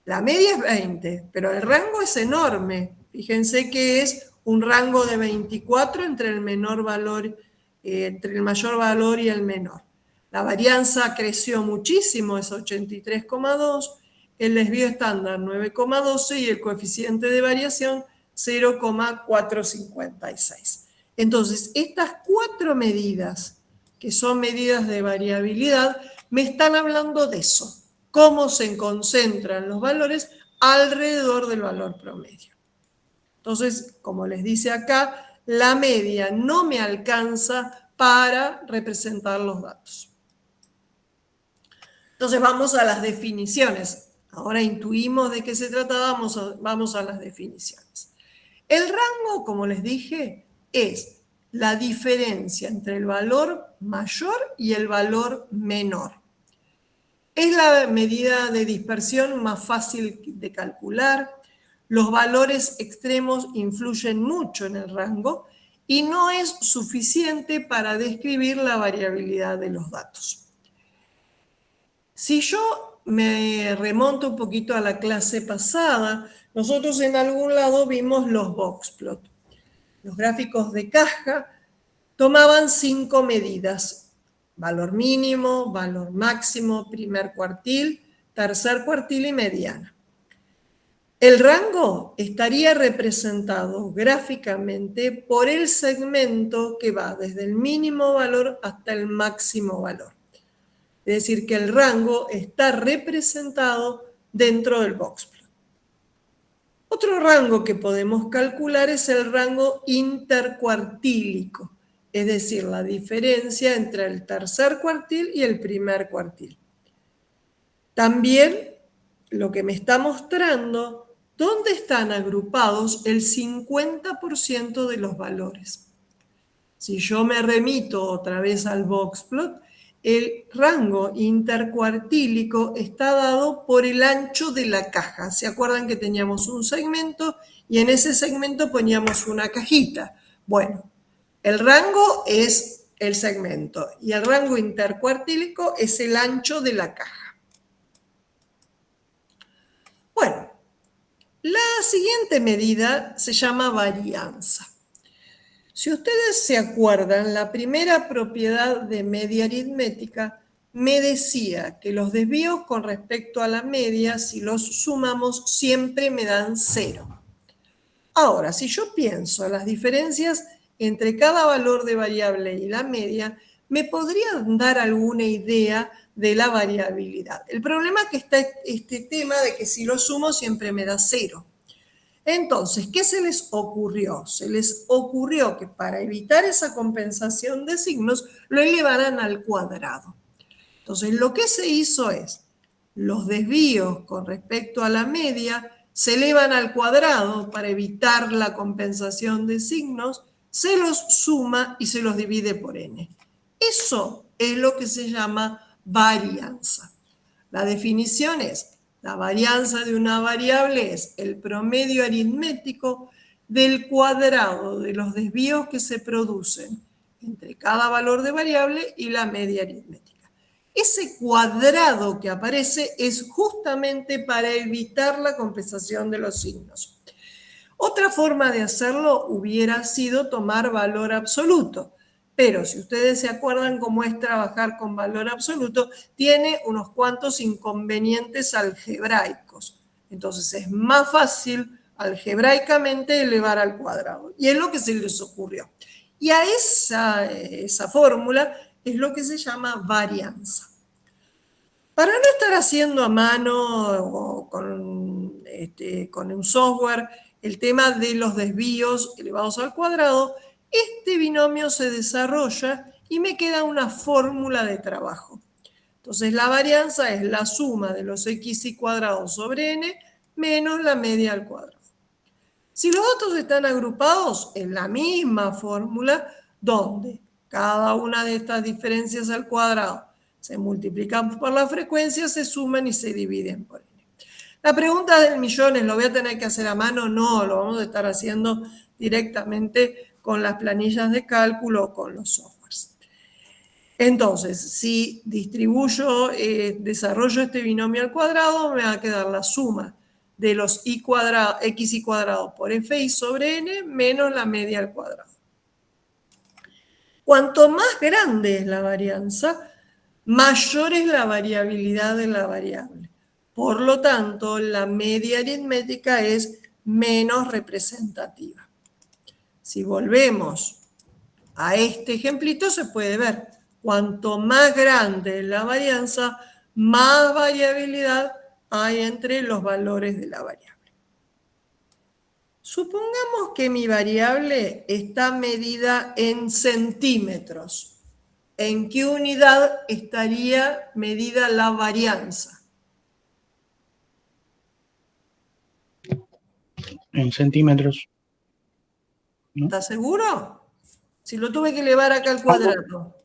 La media es 20, pero el rango es enorme. Fíjense que es un rango de 24 entre el menor valor, entre el mayor valor y el menor. La varianza creció muchísimo, es 83,2, el desvío estándar 9,12 y el coeficiente de variación 0,456. Entonces, estas 4 medidas, que son medidas de variabilidad, me están hablando de eso. Cómo se concentran los valores alrededor del valor promedio. Entonces, como les dice acá, la media no me alcanza para representar los datos. Entonces vamos a las definiciones. Ahora intuimos de qué se trataba, vamos a las definiciones. El rango, como les dije, es la diferencia entre el valor mayor y el valor menor. Es la medida de dispersión más fácil de calcular. Los valores extremos influyen mucho en el rango y no es suficiente para describir la variabilidad de los datos. Si yo me remonto un poquito a la clase pasada, nosotros en algún lado vimos los boxplot. Los gráficos de caja tomaban 5 medidas. Valor mínimo, valor máximo, primer cuartil, tercer cuartil y mediana. El rango estaría representado gráficamente por el segmento que va desde el mínimo valor hasta el máximo valor. Es decir, que el rango está representado dentro del boxplot. Otro rango que podemos calcular es el rango intercuartílico, es decir, la diferencia entre el tercer cuartil y el primer cuartil. También lo que me está mostrando dónde están agrupados el 50% de los valores. Si yo me remito otra vez al boxplot, el rango intercuartílico está dado por el ancho de la caja. ¿Se acuerdan que teníamos un segmento y en ese segmento poníamos una cajita? Bueno, el rango es el segmento y el rango intercuartílico es el ancho de la caja. Bueno, la siguiente medida se llama varianza. Si ustedes se acuerdan, la primera propiedad de media aritmética me decía que los desvíos con respecto a la media, si los sumamos, siempre me dan 0. Ahora, si yo pienso las diferencias entre cada valor de variable y la media, me podrían dar alguna idea de la variabilidad. El problema es que está este tema de que si lo sumo siempre me da 0. Entonces, ¿qué se les ocurrió? Se les ocurrió que para evitar esa compensación de signos, lo elevaran al cuadrado. Entonces, lo que se hizo es, los desvíos con respecto a la media se elevan al cuadrado para evitar la compensación de signos, se los suma y se los divide por n. Eso es lo que se llama varianza. La definición es, la varianza de una variable es el promedio aritmético del cuadrado de los desvíos que se producen entre cada valor de variable y la media aritmética. Ese cuadrado que aparece es justamente para evitar la compensación de los signos. Otra forma de hacerlo hubiera sido tomar valor absoluto, pero si ustedes se acuerdan cómo es trabajar con valor absoluto, tiene unos cuantos inconvenientes algebraicos. Entonces es más fácil algebraicamente elevar al cuadrado. Y es lo que se les ocurrió. Y a esa fórmula es lo que se llama varianza. Para no estar haciendo a mano o con un software el tema de los desvíos elevados al cuadrado, este binomio se desarrolla y me queda una fórmula de trabajo. Entonces la varianza es la suma de los xy cuadrados sobre n menos la media al cuadrado. Si los datos están agrupados en la misma fórmula, donde cada una de estas diferencias al cuadrado se multiplican por la frecuencia, se suman y se dividen por n. La pregunta del millón es, ¿lo voy a tener que hacer a mano? No, lo vamos a estar haciendo directamente con las planillas de cálculo o con los softwares. Entonces, si desarrollo este binomio al cuadrado, me va a quedar la suma de los xy cuadrado por fi sobre n menos la media al cuadrado. Cuanto más grande es la varianza, mayor es la variabilidad de la variable. Por lo tanto, la media aritmética es menos representativa. Si volvemos a este ejemplito, se puede ver, cuanto más grande es la varianza, más variabilidad hay entre los valores de la variable. Supongamos que mi variable está medida en centímetros. ¿En qué unidad estaría medida la varianza? En centímetros. ¿No? ¿Estás seguro? Si lo tuve que elevar acá al cuadrado.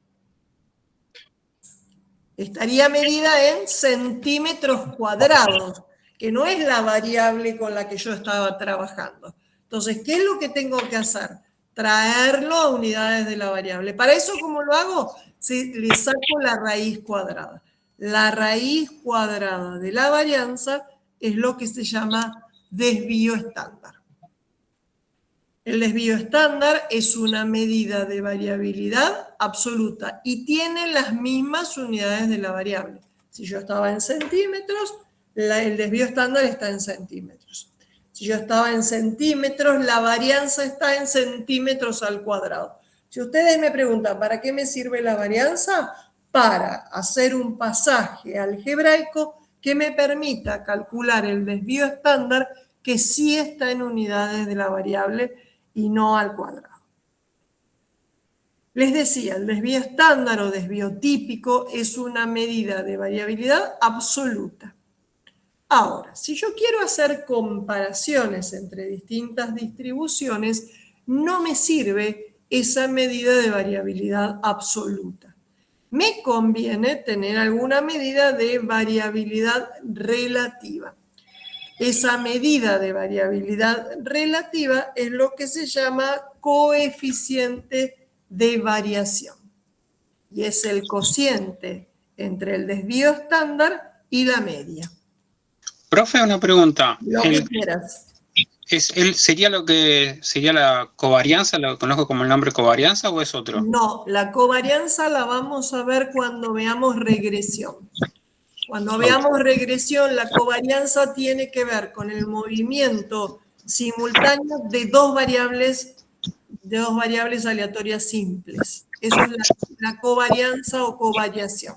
Estaría medida en centímetros cuadrados, que no es la variable con la que yo estaba trabajando. Entonces, ¿qué es lo que tengo que hacer? Traerlo a unidades de la variable. Para eso, ¿cómo lo hago? Le saco la raíz cuadrada. La raíz cuadrada de la varianza es lo que se llama desvío estándar. El desvío estándar es una medida de variabilidad absoluta y tiene las mismas unidades de la variable. Si yo estaba en centímetros, el desvío estándar está en centímetros. Si yo estaba en centímetros, la varianza está en centímetros al cuadrado. Si ustedes me preguntan, ¿para qué me sirve la varianza? Para hacer un pasaje algebraico que me permita calcular el desvío estándar que sí está en unidades de la variable y no al cuadrado. Les decía, el desvío estándar o desvío típico es una medida de variabilidad absoluta. Ahora, si yo quiero hacer comparaciones entre distintas distribuciones, no me sirve esa medida de variabilidad absoluta. Me conviene tener alguna medida de variabilidad relativa. Esa medida de variabilidad relativa es lo que se llama coeficiente de variación. Y es el cociente entre el desvío estándar y la media. Profe, una pregunta. Lo que quieras. ¿Sería lo que sería la covarianza? ¿Lo conozco como el nombre covarianza o es otro? No, la covarianza la vamos a ver cuando veamos regresión. Cuando veamos regresión, la covarianza tiene que ver con el movimiento simultáneo de dos variables aleatorias simples. Eso es la covarianza o covariación.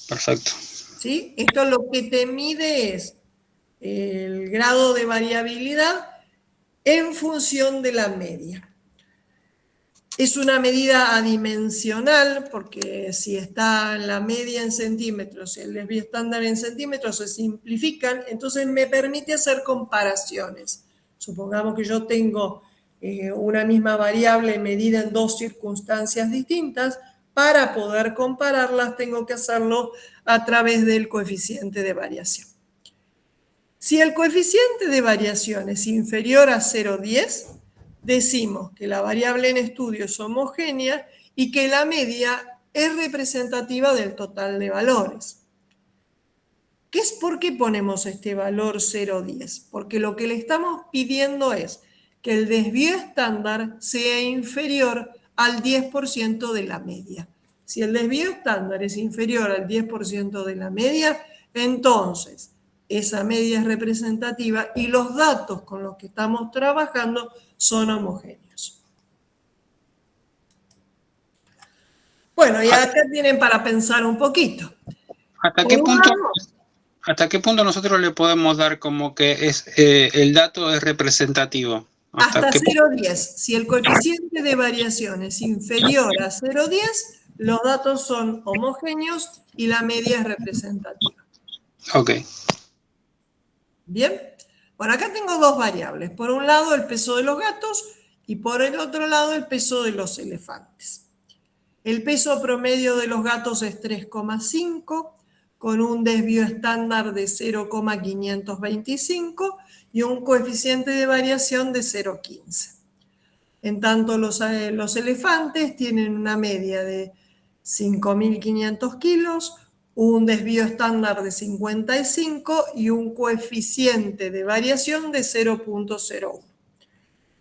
Perfecto. ¿Sí? Esto lo que te mide es el grado de variabilidad en función de la media. Es una medida adimensional porque si está la media en centímetros y el desvío estándar en centímetros se simplifican, entonces me permite hacer comparaciones. Supongamos que yo tengo una misma variable medida en dos circunstancias distintas. Para poder compararlas tengo que hacerlo a través del coeficiente de variación. Si el coeficiente de variación es inferior a 0,10, decimos que la variable en estudio es homogénea y que la media es representativa del total de valores. ¿Por qué ponemos este valor 0,10? Porque lo que le estamos pidiendo es que el desvío estándar sea inferior al 10% de la media. Si el desvío estándar es inferior al 10% de la media, entonces esa media es representativa y los datos con los que estamos trabajando son homogéneos. Bueno, y acá tienen para pensar un poquito. ¿Hasta qué punto nosotros le podemos dar como que el dato es representativo? Hasta 0,10. Si el coeficiente de variación es inferior a 0,10, los datos son homogéneos y la media es representativa. Ok. Bien. Bueno, acá tengo dos variables. Por un lado el peso de los gatos y por el otro lado el peso de los elefantes. El peso promedio de los gatos es 3,5 con un desvío estándar de 0,525 y un coeficiente de variación de 0,15. En tanto, los elefantes tienen una media de 5.500 kilos, un desvío estándar de 55 y un coeficiente de variación de 0,01.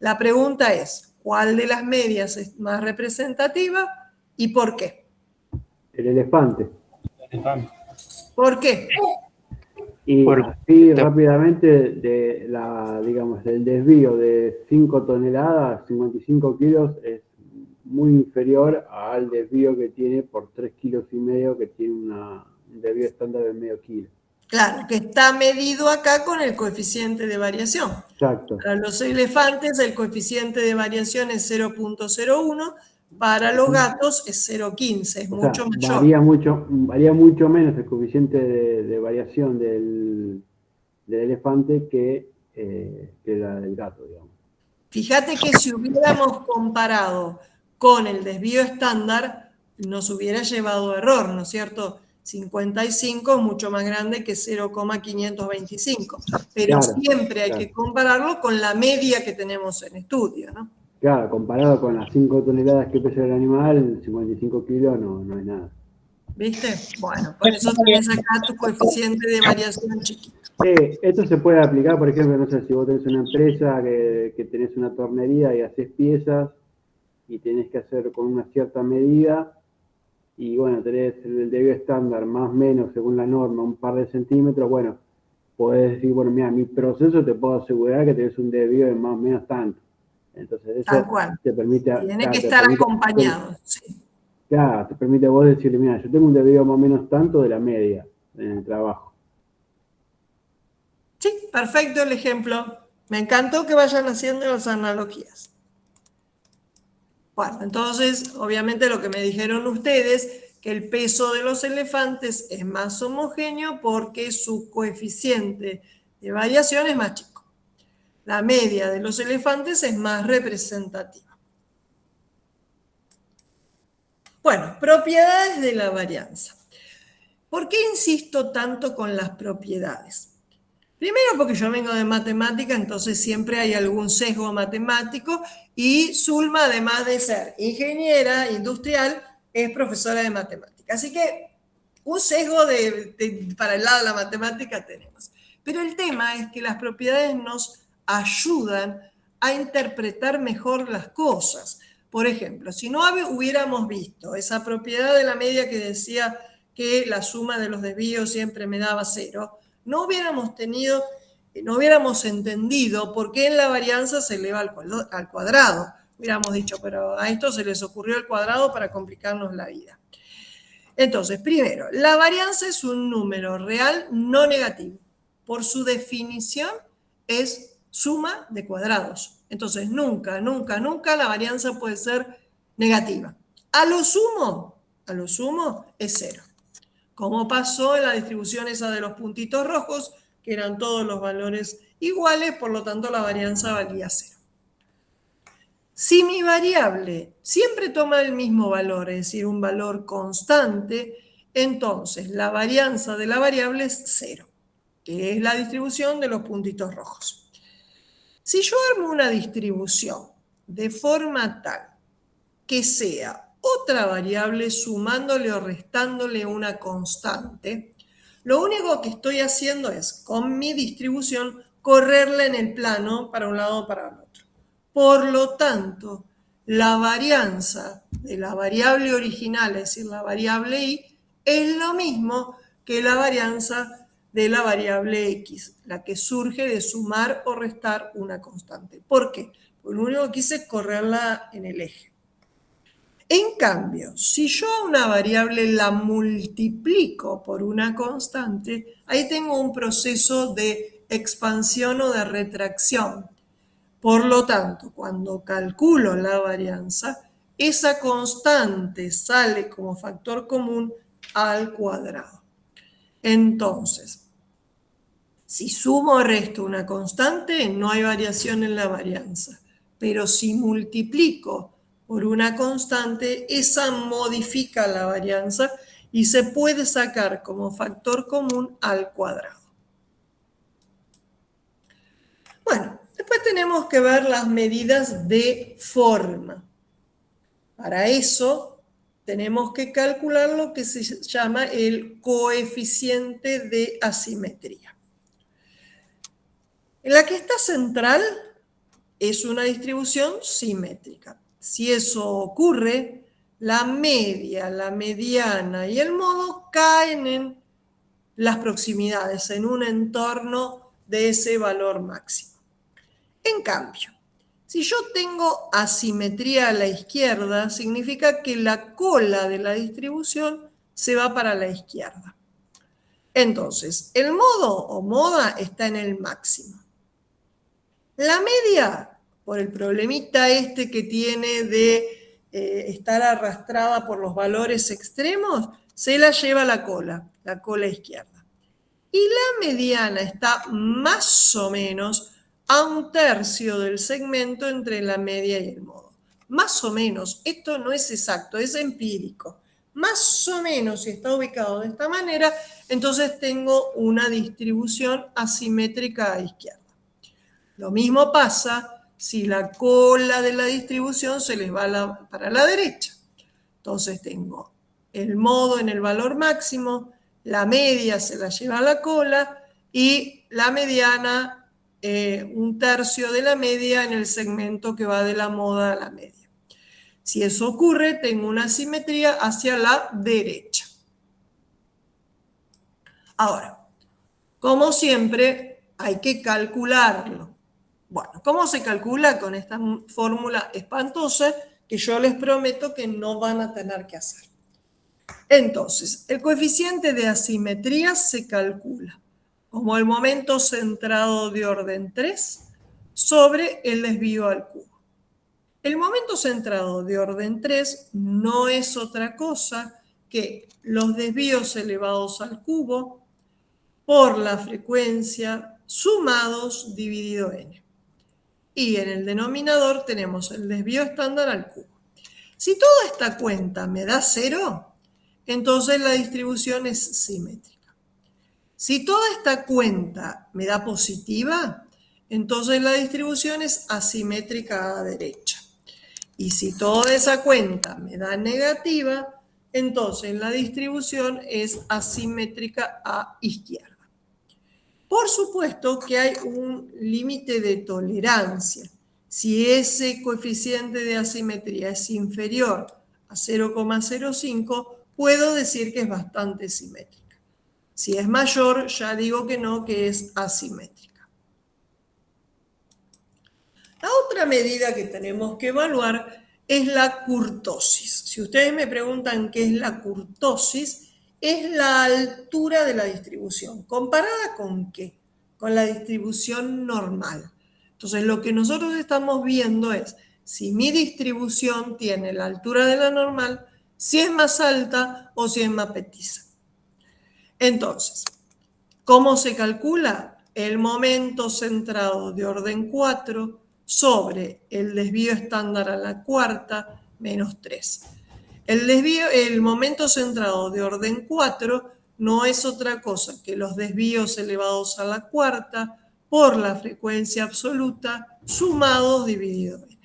La pregunta es, ¿cuál de las medias es más representativa y por qué? El elefante. ¿Por qué? Y así rápidamente, del desvío de 5 toneladas, 55 kilos, es muy inferior al desvío que tiene por 3,5 kilos, que tiene un desvío estándar de medio kilo. Claro, que está medido acá con el coeficiente de variación. Exacto. Para los elefantes el coeficiente de variación es 0,01, para los gatos es 0,15, es mucho mayor. Varía mucho menos el coeficiente de variación del elefante que la del gato, digamos. Fíjate que si hubiéramos comparado con el desvío estándar, nos hubiera llevado error, ¿no es cierto? 55 es mucho más grande que 0,525, pero claro, siempre hay que compararlo con la media que tenemos en estudio, ¿no? Claro, comparado con las 5 toneladas que pesa el animal, 55 kilos no es nada. ¿Viste? Bueno, por eso tenés acá tu coeficiente de variación chiquito. Esto se puede aplicar, por ejemplo, no sé, si vos tenés una empresa que tenés una tornería y haces piezas y tenés que hacer con una cierta medida y bueno, tenés el desvío estándar más o menos según la norma, un par de centímetros, bueno, podés decir, bueno, mira, mi proceso te puedo asegurar que tenés un desvío de más o menos tanto. Entonces eso Tal cual. te permite... Tiene que estar acompañado, sí. Claro, te permite a vos decirle, mira, yo tengo un desvío más o menos tanto de la media en el trabajo. Sí, perfecto el ejemplo. Me encantó que vayan haciendo las analogías. Bueno, entonces, obviamente lo que me dijeron ustedes, que el peso de los elefantes es más homogéneo porque su coeficiente de variación es más chico. La media de los elefantes es más representativa. Bueno, propiedades de la varianza. ¿Por qué insisto tanto con las propiedades? Primero porque yo vengo de matemática, entonces siempre hay algún sesgo matemático y Zulma, además de ser ingeniera industrial, es profesora de matemática. Así que un sesgo para el lado de la matemática tenemos. Pero el tema es que las propiedades nos ayudan a interpretar mejor las cosas. Por ejemplo, si no hubiéramos visto esa propiedad de la media que decía que la suma de los desvíos siempre me daba 0, no hubiéramos entendido por qué en la varianza se eleva al cuadrado. Hubiéramos dicho, pero a esto se les ocurrió el cuadrado para complicarnos la vida. Entonces, primero, la varianza es un número real no negativo. por su definición, es suma de cuadrados. Entonces, nunca, nunca, nunca la varianza puede ser negativa. A lo sumo es 0. Como pasó en la distribución esa de los puntitos rojos, que eran todos los valores iguales, por lo tanto la varianza valía 0. Si mi variable siempre toma el mismo valor, es decir, un valor constante, entonces la varianza de la variable es 0, que es la distribución de los puntitos rojos. Si yo armo una distribución de forma tal que sea otra variable sumándole o restándole una constante, lo único que estoy haciendo es, con mi distribución, correrla en el plano para un lado o para el otro. Por lo tanto, la varianza de la variable original, es decir, la variable y, es lo mismo que la varianza de la variable x, la que surge de sumar o restar una constante. ¿Por qué? Porque lo único que hice es correrla en el eje. En cambio, si yo a una variable la multiplico por una constante, ahí tengo un proceso de expansión o de retracción. Por lo tanto, cuando calculo la varianza, esa constante sale como factor común al cuadrado. Entonces, si sumo o resto una constante, no hay variación en la varianza. Pero si multiplico por una constante, esa modifica la varianza y se puede sacar como factor común al cuadrado. Bueno, después tenemos que ver las medidas de forma. Para eso tenemos que calcular lo que se llama el coeficiente de asimetría. La que está central es una distribución simétrica. Si eso ocurre, la media, la mediana y el modo caen en las proximidades, en un entorno de ese valor máximo. En cambio, si yo tengo asimetría a la izquierda, significa que la cola de la distribución se va para la izquierda. Entonces, el modo o moda está en el máximo. La media, por el problemita este que tiene de estar arrastrada por los valores extremos, se la lleva la cola izquierda. Y la mediana está más o menos a 1/3 del segmento entre la media y el modo. Más o menos, esto no es exacto, es empírico. Más o menos, si está ubicado de esta manera, entonces tengo una distribución asimétrica a izquierda. Lo mismo pasa si la cola de la distribución se les va para la derecha. Entonces tengo el modo en el valor máximo, la media se la lleva a la cola y la mediana 1/3 de la media en el segmento que va de la moda a la media. Si eso ocurre, tengo una asimetría hacia la derecha. Ahora, como siempre, hay que calcularlo. Bueno, ¿cómo se calcula? Con esta fórmula espantosa que yo les prometo que no van a tener que hacer. Entonces, el coeficiente de asimetría se calcula como el momento centrado de orden 3 sobre el desvío al cubo. El momento centrado de orden 3 no es otra cosa que los desvíos elevados al cubo por la frecuencia sumados dividido n. Y en el denominador tenemos el desvío estándar al cubo. Si toda esta cuenta me da 0, entonces la distribución es simétrica. Si toda esta cuenta me da positiva, entonces la distribución es asimétrica a derecha. Y si toda esa cuenta me da negativa, entonces la distribución es asimétrica a izquierda. Por supuesto que hay un límite de tolerancia. Si ese coeficiente de asimetría es inferior a 0,05, puedo decir que es bastante simétrica. Si es mayor, ya digo que no, que es asimétrica. La otra medida que tenemos que evaluar es la kurtosis. Si ustedes me preguntan qué es la kurtosis, es la altura de la distribución. ¿Comparada con qué? con la distribución normal. Entonces, lo que nosotros estamos viendo es si mi distribución tiene la altura de la normal, si es más alta o si es más petiza. Entonces, ¿cómo se calcula? El momento centrado de orden 4 sobre el desvío estándar a la cuarta menos 3. El momento centrado de orden 4 no es otra cosa que los desvíos elevados a la cuarta por la frecuencia absoluta sumados dividido n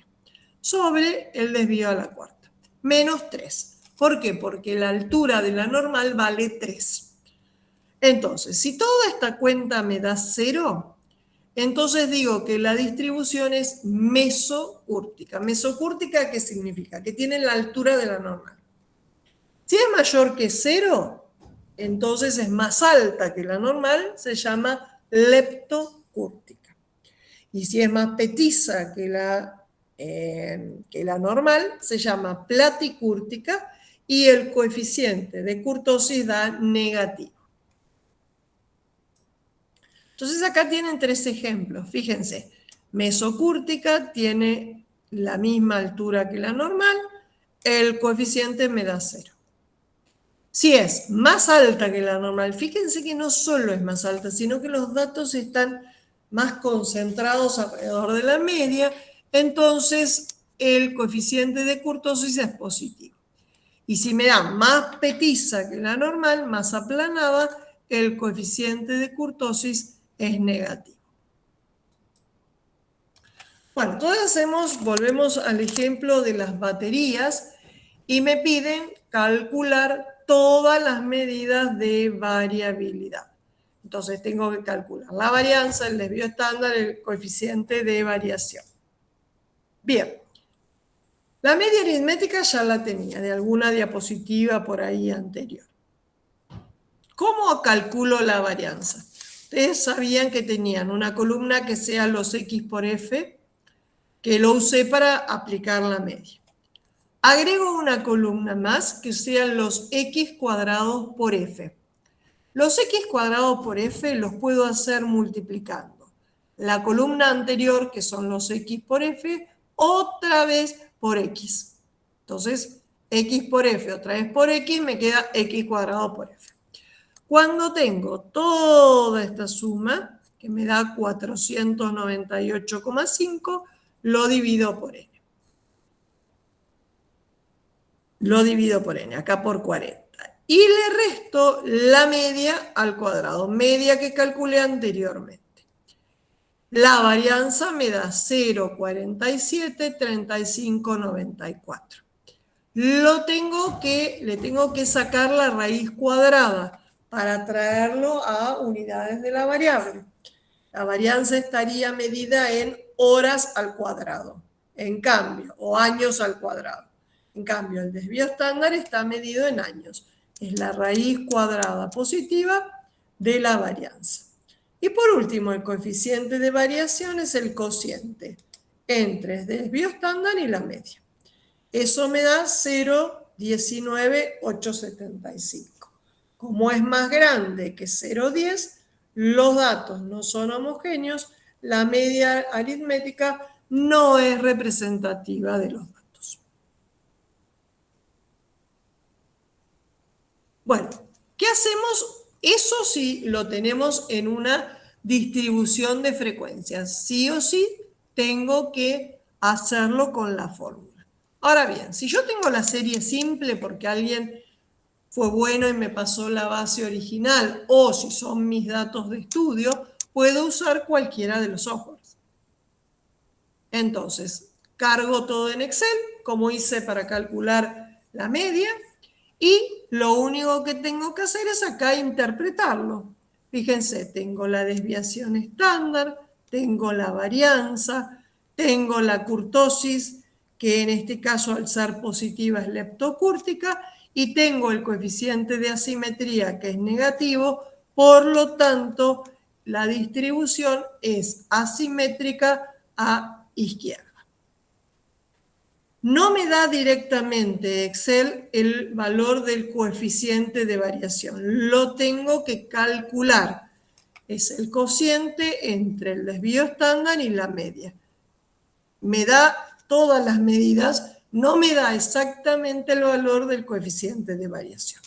sobre el desvío a la cuarta, menos 3. ¿Por qué? Porque la altura de la normal vale 3. Entonces, si toda esta cuenta me da 0, entonces digo que la distribución es mesocúrtica. ¿Mesocúrtica qué significa? Que tiene la altura de la normal. Si es mayor que 0, entonces es más alta que la normal, se llama leptocúrtica. Y si es más petiza que la normal, se llama platicúrtica y el coeficiente de curtosis da negativo. Entonces acá tienen 3 ejemplos. Fíjense, mesocúrtica tiene la misma altura que la normal, el coeficiente me da 0. Si es más alta que la normal, fíjense que no solo es más alta, sino que los datos están más concentrados alrededor de la media, entonces el coeficiente de curtosis es positivo. Y si me da más petiza que la normal, más aplanada, el coeficiente de curtosis es negativo. Bueno, entonces volvemos al ejemplo de las baterías y me piden calcular todas las medidas de variabilidad. Entonces tengo que calcular la varianza, el desvío estándar, el coeficiente de variación. Bien, la media aritmética ya la tenía de alguna diapositiva por ahí anterior. ¿Cómo calculo la varianza? Ustedes sabían que tenían una columna que sea los X por F, que lo usé para aplicar la media. Agrego una columna más que sean los X cuadrados por F. Los X cuadrados por F los puedo hacer multiplicando la columna anterior, que son los X por F, otra vez por X. Entonces, X por F otra vez por X, me queda X cuadrado por F. Cuando tengo toda esta suma, que me da 498,5, lo divido por n. Lo divido por n, acá por 40. Y le resto la media al cuadrado, media que calculé anteriormente. La varianza me da 0,473594. Le tengo que sacar la raíz cuadrada para traerlo a unidades de la variable. La varianza estaría medida en horas al cuadrado, en cambio, o años al cuadrado. En cambio, el desvío estándar está medido en años. Es la raíz cuadrada positiva de la varianza. Y por último, el coeficiente de variación es el cociente entre el desvío estándar y la media. Eso me da 0,19875. Como es más grande que 0,10, los datos no son homogéneos, la media aritmética no es representativa de los datos. Bueno, ¿qué hacemos? Eso sí lo tenemos en una distribución de frecuencias. Sí o sí tengo que hacerlo con la fórmula. Ahora bien, si yo tengo la serie simple porque alguien fue bueno y me pasó la base original, o si son mis datos de estudio, puedo usar cualquiera de los softwares. Entonces, cargo todo en Excel, como hice para calcular la media, y lo único que tengo que hacer es acá interpretarlo. Fíjense, tengo la desviación estándar, tengo la varianza, tengo la curtosis, que en este caso al ser positiva es leptocúrtica, y tengo el coeficiente de asimetría que es negativo, por lo tanto, la distribución es asimétrica a izquierda. No me da directamente Excel el valor del coeficiente de variación, lo tengo que calcular. Es el cociente entre el desvío estándar y la media. Me da todas las medidas, no me da exactamente el valor del coeficiente de variación.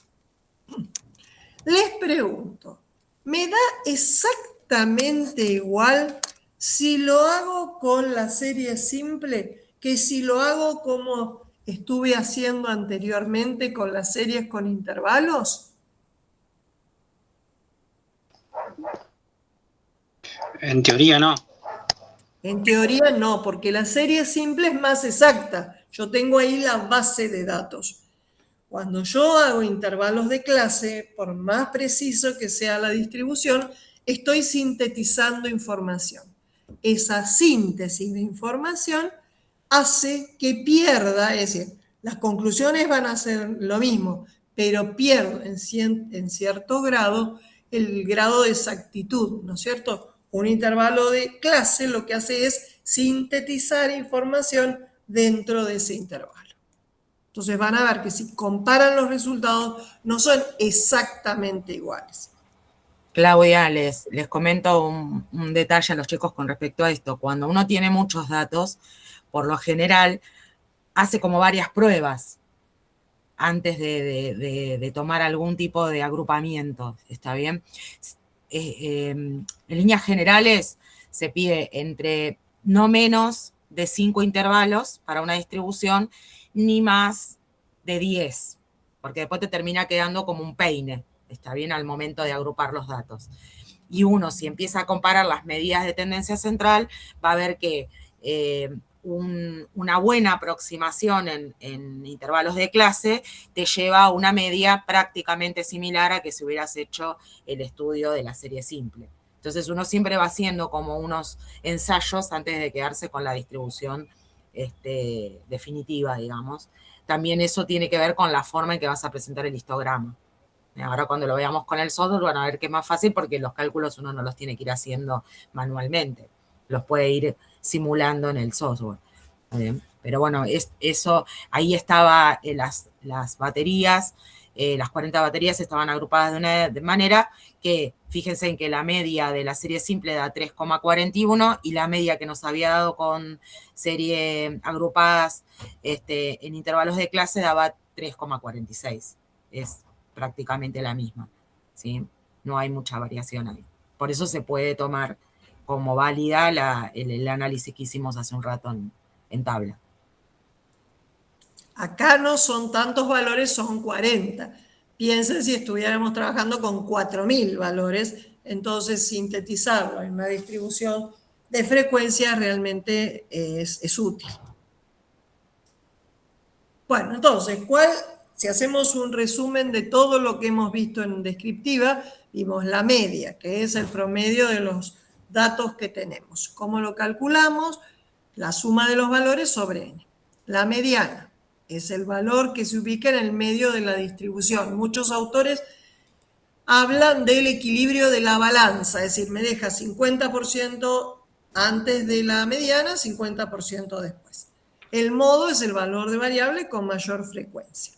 Les pregunto, ¿me da exactamente igual si lo hago con la serie simple que si lo hago como estuve haciendo anteriormente con las series con intervalos? En teoría no. En teoría no, porque la serie simple es más exacta. Yo tengo ahí la base de datos. Cuando yo hago intervalos de clase, por más preciso que sea la distribución, estoy sintetizando información. Esa síntesis de información hace que pierda, es decir, las conclusiones van a ser lo mismo, pero pierdo en cierto grado el grado de exactitud, ¿no es cierto? Un intervalo de clase lo que hace es sintetizar información dentro de ese intervalo. Entonces van a ver que si comparan los resultados no son exactamente iguales. Claudia, les comento un detalle a los chicos con respecto a esto. Cuando uno tiene muchos datos, por lo general, hace como varias pruebas antes de tomar algún tipo de agrupamiento, ¿está bien? En líneas generales se pide entre no menos de 5 intervalos para una distribución, ni más de 10, porque después te termina quedando como un peine, ¿está bien? Al momento de agrupar los datos. Y uno, si empieza a comparar las medidas de tendencia central, va a ver que una buena aproximación en intervalos de clase te lleva a una media prácticamente similar a que si hubieras hecho el estudio de la serie simple. Entonces uno siempre va haciendo como unos ensayos antes de quedarse con la distribución definitiva, digamos. También eso tiene que ver con la forma en que vas a presentar el histograma. Ahora cuando lo veamos con el software van a ver que es más fácil porque los cálculos uno no los tiene que ir haciendo manualmente. Los puede ir simulando en el software. Pero bueno, eso, ahí estaba las baterías, las 40 baterías estaban agrupadas de una manera que, fíjense en que la media de la serie simple da 3,41 y la media que nos había dado con serie agrupadas en intervalos de clase daba 3,46. Es prácticamente la misma, ¿sí? No hay mucha variación ahí. Por eso se puede tomar como válida el análisis que hicimos hace un rato en tabla. Acá no son tantos valores, son 40. Piensen si estuviéramos trabajando con 4.000 valores, entonces sintetizarlo en una distribución de frecuencia realmente es útil. Bueno, entonces, si hacemos un resumen de todo lo que hemos visto en descriptiva, vimos la media, que es el promedio de los datos que tenemos. ¿Cómo lo calculamos? La suma de los valores sobre n. La mediana es el valor que se ubica en el medio de la distribución. Muchos autores hablan del equilibrio de la balanza, es decir, me deja 50% antes de la mediana, 50% después. El modo es el valor de variable con mayor frecuencia.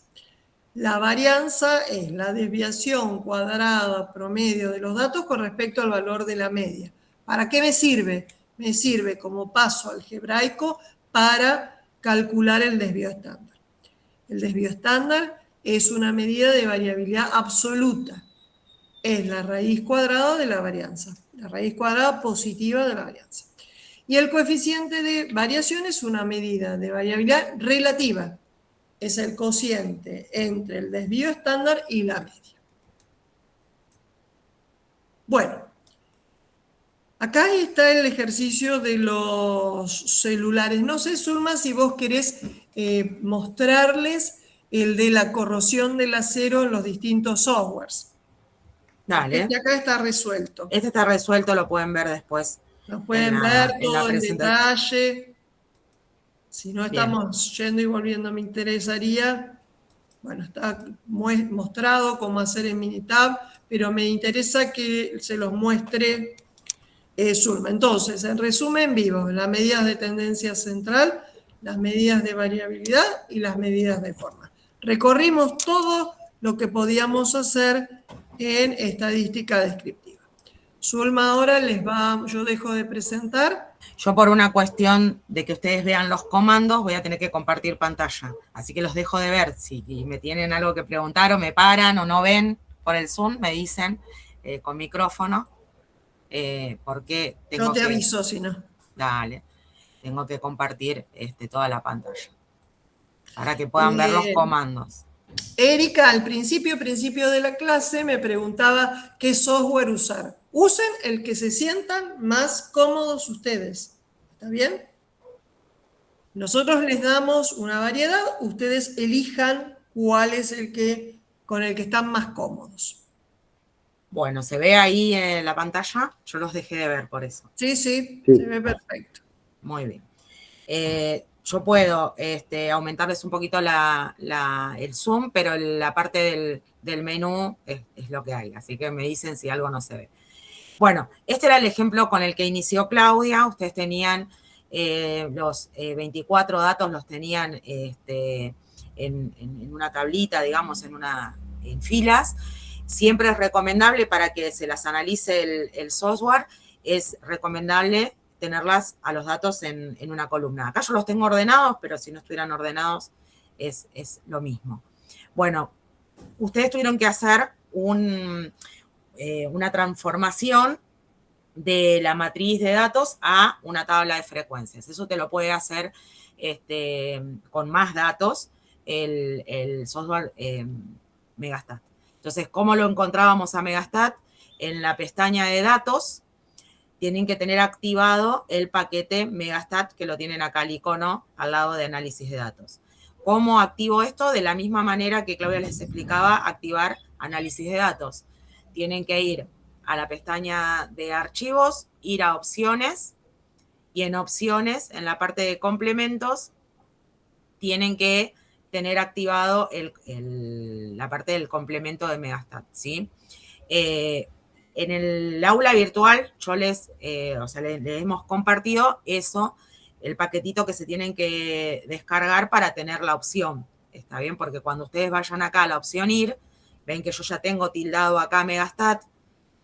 La varianza es la desviación cuadrada promedio de los datos con respecto al valor de la media. ¿Para qué me sirve? Me sirve como paso algebraico para calcular el desvío estándar. El desvío estándar es una medida de variabilidad absoluta. Es la raíz cuadrada de la varianza, la raíz cuadrada positiva de la varianza. Y el coeficiente de variación es una medida de variabilidad relativa. Es el cociente entre el desvío estándar y la media. Bueno, acá está el ejercicio de los celulares. No sé, Zulma, si vos querés mostrarles el de la corrosión del acero en los distintos softwares. Dale. Este acá está resuelto. Este está resuelto, lo pueden ver después. Lo pueden ver todo en detalle. Si no estamos yendo y volviendo, me interesaría. Bueno, está mostrado cómo hacer en Minitab, pero me interesa que se los muestre Zulma. Entonces, en resumen, vimos las medidas de tendencia central, las medidas de variabilidad y las medidas de forma. Recorrimos todo lo que podíamos hacer en estadística descriptiva. Zulma ahora yo dejo de presentar. Yo por una cuestión de que ustedes vean los comandos voy a tener que compartir pantalla. Así que los dejo de ver. Si me tienen algo que preguntar o me paran o no ven por el Zoom, me dicen con micrófono. Porque tengo Yo te aviso si no. Dale. Tengo que compartir toda la pantalla. Para que puedan ver los comandos. Erika, al principio de la clase me preguntaba qué software usar. Usen el que se sientan más cómodos ustedes. ¿Está bien? Nosotros les damos una variedad, ustedes elijan cuál es con el que están más cómodos. Bueno, ¿se ve ahí en la pantalla? Yo los dejé de ver por eso. Sí, Sí. se ve perfecto. Muy bien. Yo puedo aumentarles un poquito el zoom, pero la parte del menú es lo que hay. Así que me dicen si algo no se ve. Bueno, este era el ejemplo con el que inició Claudia. Ustedes tenían los 24 datos, los tenían en una tablita, digamos, en filas. Siempre es recomendable para que se las analice el software, es recomendable tenerlas a los datos en una columna. Acá yo los tengo ordenados, pero si no estuvieran ordenados es lo mismo. Bueno, ustedes tuvieron que hacer una transformación de la matriz de datos a una tabla de frecuencias. Eso te lo puede hacer con más datos el software Megastat. Entonces, ¿cómo lo encontrábamos a Megastat? En la pestaña de datos, tienen que tener activado el paquete Megastat, que lo tienen acá el icono al lado de análisis de datos. ¿Cómo activo esto? De la misma manera que Claudia les explicaba, activar análisis de datos. Tienen que ir a la pestaña de archivos, ir a opciones, y en opciones, en la parte de complementos, tienen que tener activado la parte del complemento de Megastat, ¿sí? En el aula virtual, les hemos compartido eso, el paquetito que se tienen que descargar para tener la opción. ¿Está bien? Porque cuando ustedes vayan acá a la opción ir, ven que yo ya tengo tildado acá Megastat,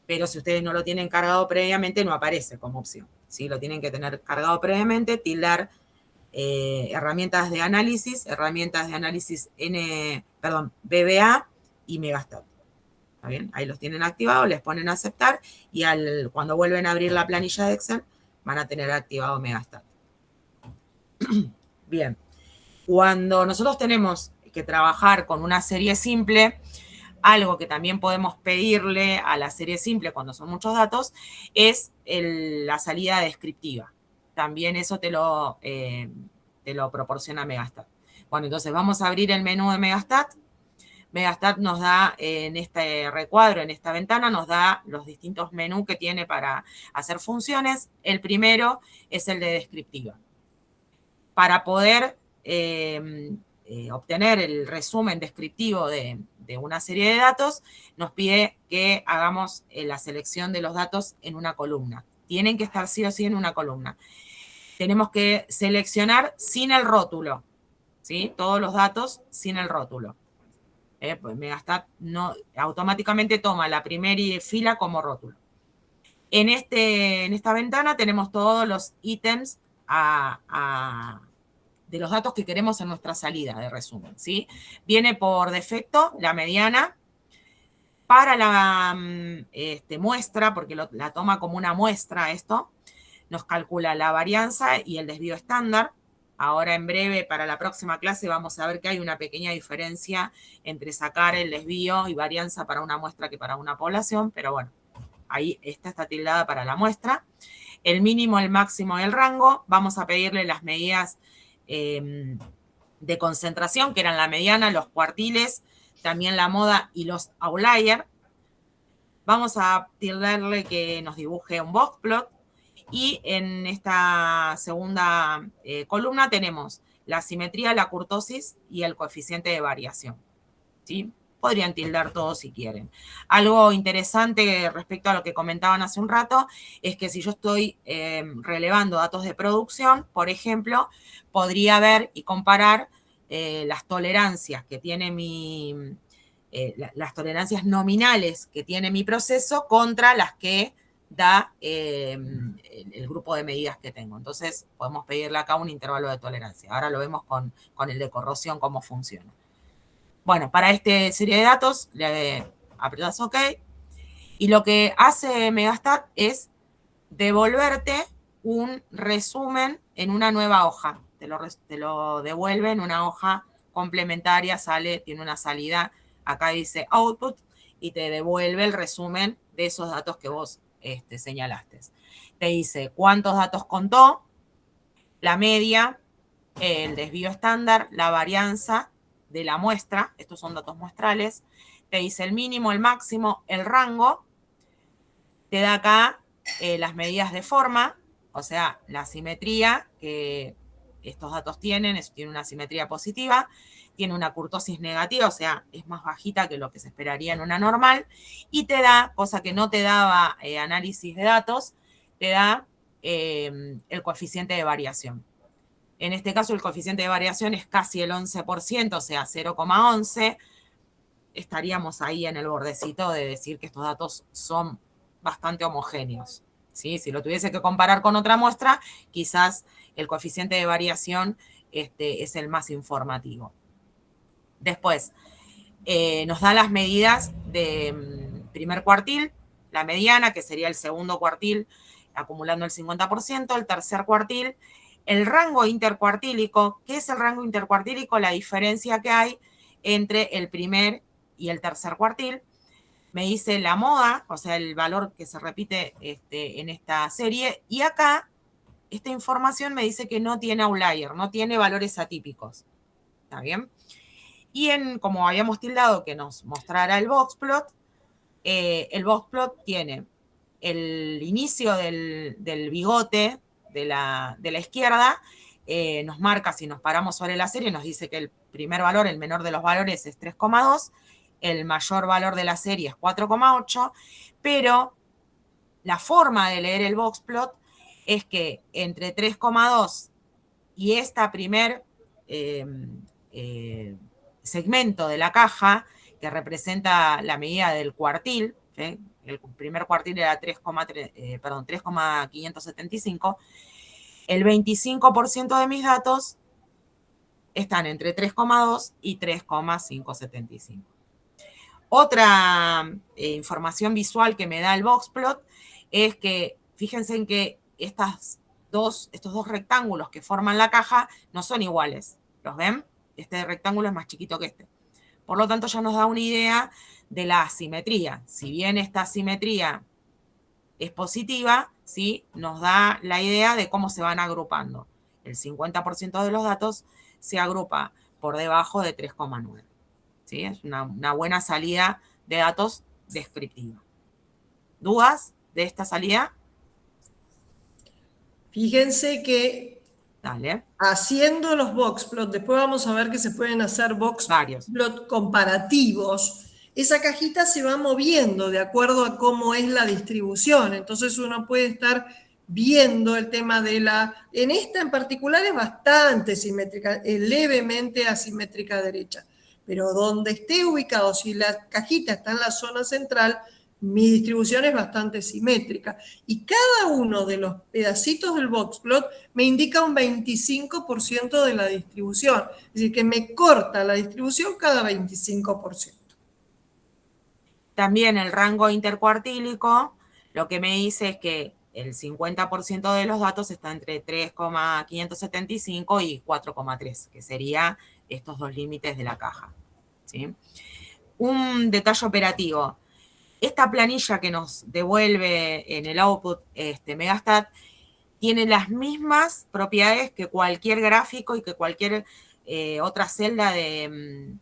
pero si ustedes no lo tienen cargado previamente, no aparece como opción, ¿sí? Lo tienen que tener cargado previamente, tildar herramientas de análisis VBA y Megastat. ¿Está bien? Ahí los tienen activados, les ponen a aceptar y cuando vuelven a abrir la planilla de Excel van a tener activado Megastat. Bien, cuando nosotros tenemos que trabajar con una serie simple, algo que también podemos pedirle a la serie simple cuando son muchos datos es la salida descriptiva. También eso te lo proporciona Megastat. Bueno, entonces vamos a abrir el menú de Megastat. Megastat nos da, en este recuadro, en esta ventana, nos da los distintos menús que tiene para hacer funciones. El primero es el de descriptiva. Para poder obtener el resumen descriptivo de una serie de datos, nos pide que hagamos la selección de los datos en una columna. Tienen que estar sí o sí en una columna. Tenemos que seleccionar sin el rótulo, ¿sí? Todos los datos sin el rótulo. Pues Megastat automáticamente toma la primera fila como rótulo. En esta ventana tenemos todos los ítems de los datos que queremos en nuestra salida de resumen, ¿sí? Viene por defecto la mediana. Para la muestra, porque la toma como una muestra esto, nos calcula la varianza y el desvío estándar. Ahora en breve, para la próxima clase, vamos a ver que hay una pequeña diferencia entre sacar el desvío y varianza para una muestra que para una población, pero bueno, ahí esta está tildada para la muestra. El mínimo, el máximo y el rango. Vamos a pedirle las medidas de concentración, que eran la mediana, los cuartiles, también la moda y los outliers. Vamos a tildarle que nos dibuje un boxplot. Y en esta segunda columna tenemos la simetría, la kurtosis y el coeficiente de variación, ¿sí? Podrían tildar todos si quieren. Algo interesante respecto a lo que comentaban hace un rato es que si yo estoy relevando datos de producción, por ejemplo, podría ver y comparar las tolerancias que tiene las tolerancias nominales que tiene mi proceso contra las que da el grupo de medidas que tengo. Entonces, podemos pedirle acá un intervalo de tolerancia. Ahora lo vemos con el de corrosión, cómo funciona. Bueno, para esta serie de datos, le apretas OK. Y lo que hace Megastat es devolverte un resumen en una nueva hoja. Te lo devuelve en una hoja complementaria, tiene una salida, acá dice output, y te devuelve el resumen de esos datos que vos señalaste. Te dice cuántos datos contó, la media, el desvío estándar, la varianza de la muestra, estos son datos muestrales, te dice el mínimo, el máximo, el rango, te da acá las medidas de forma, o sea, la simetría que estos datos tienen una simetría positiva, tiene una kurtosis negativa, o sea, es más bajita que lo que se esperaría en una normal, y te da, cosa que no te daba análisis de datos, te da el coeficiente de variación. En este caso, el coeficiente de variación es casi el 11%, o sea, 0,11. Estaríamos ahí en el bordecito de decir que estos datos son bastante homogéneos. ¿Sí? Si lo tuviese que comparar con otra muestra, quizás el coeficiente de variación es el más informativo. Después, nos da las medidas de primer cuartil, la mediana, que sería el segundo cuartil, acumulando el 50%, el tercer cuartil, el rango intercuartílico. ¿Qué es el rango intercuartílico? La diferencia que hay entre el primer y el tercer cuartil. Me dice la moda, o sea, el valor que se repite en esta serie, y acá esta información me dice que no tiene outlier, no tiene valores atípicos. ¿Está bien? Y como habíamos tildado que nos mostrara el boxplot tiene el inicio del bigote de la izquierda, nos marca, si nos paramos sobre la serie, nos dice que el primer valor, el menor de los valores, es 3,2, el mayor valor de la serie es 4,8, pero la forma de leer el boxplot es que entre 3,2 y esta primer segmento de la caja, que representa la medida del cuartil, ¿sí? El primer cuartil era 3,575, el 25% de mis datos están entre 3,2 y 3,575. Otra información visual que me da el boxplot es que, fíjense en que estos dos rectángulos que forman la caja no son iguales. ¿Los ven? Este rectángulo es más chiquito que este. Por lo tanto, ya nos da una idea de la asimetría. Si bien esta asimetría es positiva, ¿sí? Nos da la idea de cómo se van agrupando. El 50% de los datos se agrupa por debajo de 3,9. ¿Sí? Es una buena salida de datos descriptiva. ¿Dudas de esta salida? Fíjense que Dale. Haciendo los boxplot, después vamos a ver que se pueden hacer boxplot comparativos. Esa cajita se va moviendo de acuerdo a cómo es la distribución. Entonces uno puede estar viendo el tema de en esta en particular es bastante simétrica, levemente asimétrica derecha. Pero donde esté ubicado, si la cajita está en la zona central, mi distribución es bastante simétrica. Y cada uno de los pedacitos del boxplot me indica un 25% de la distribución. Es decir, que me corta la distribución cada 25%. También el rango intercuartílico, lo que me dice es que el 50% de los datos está entre 3,575 y 4,3, que sería estos dos límites de la caja. ¿Sí? Un detalle operativo. Esta planilla que nos devuelve en el output Megastat tiene las mismas propiedades que cualquier gráfico y que cualquier otra celda de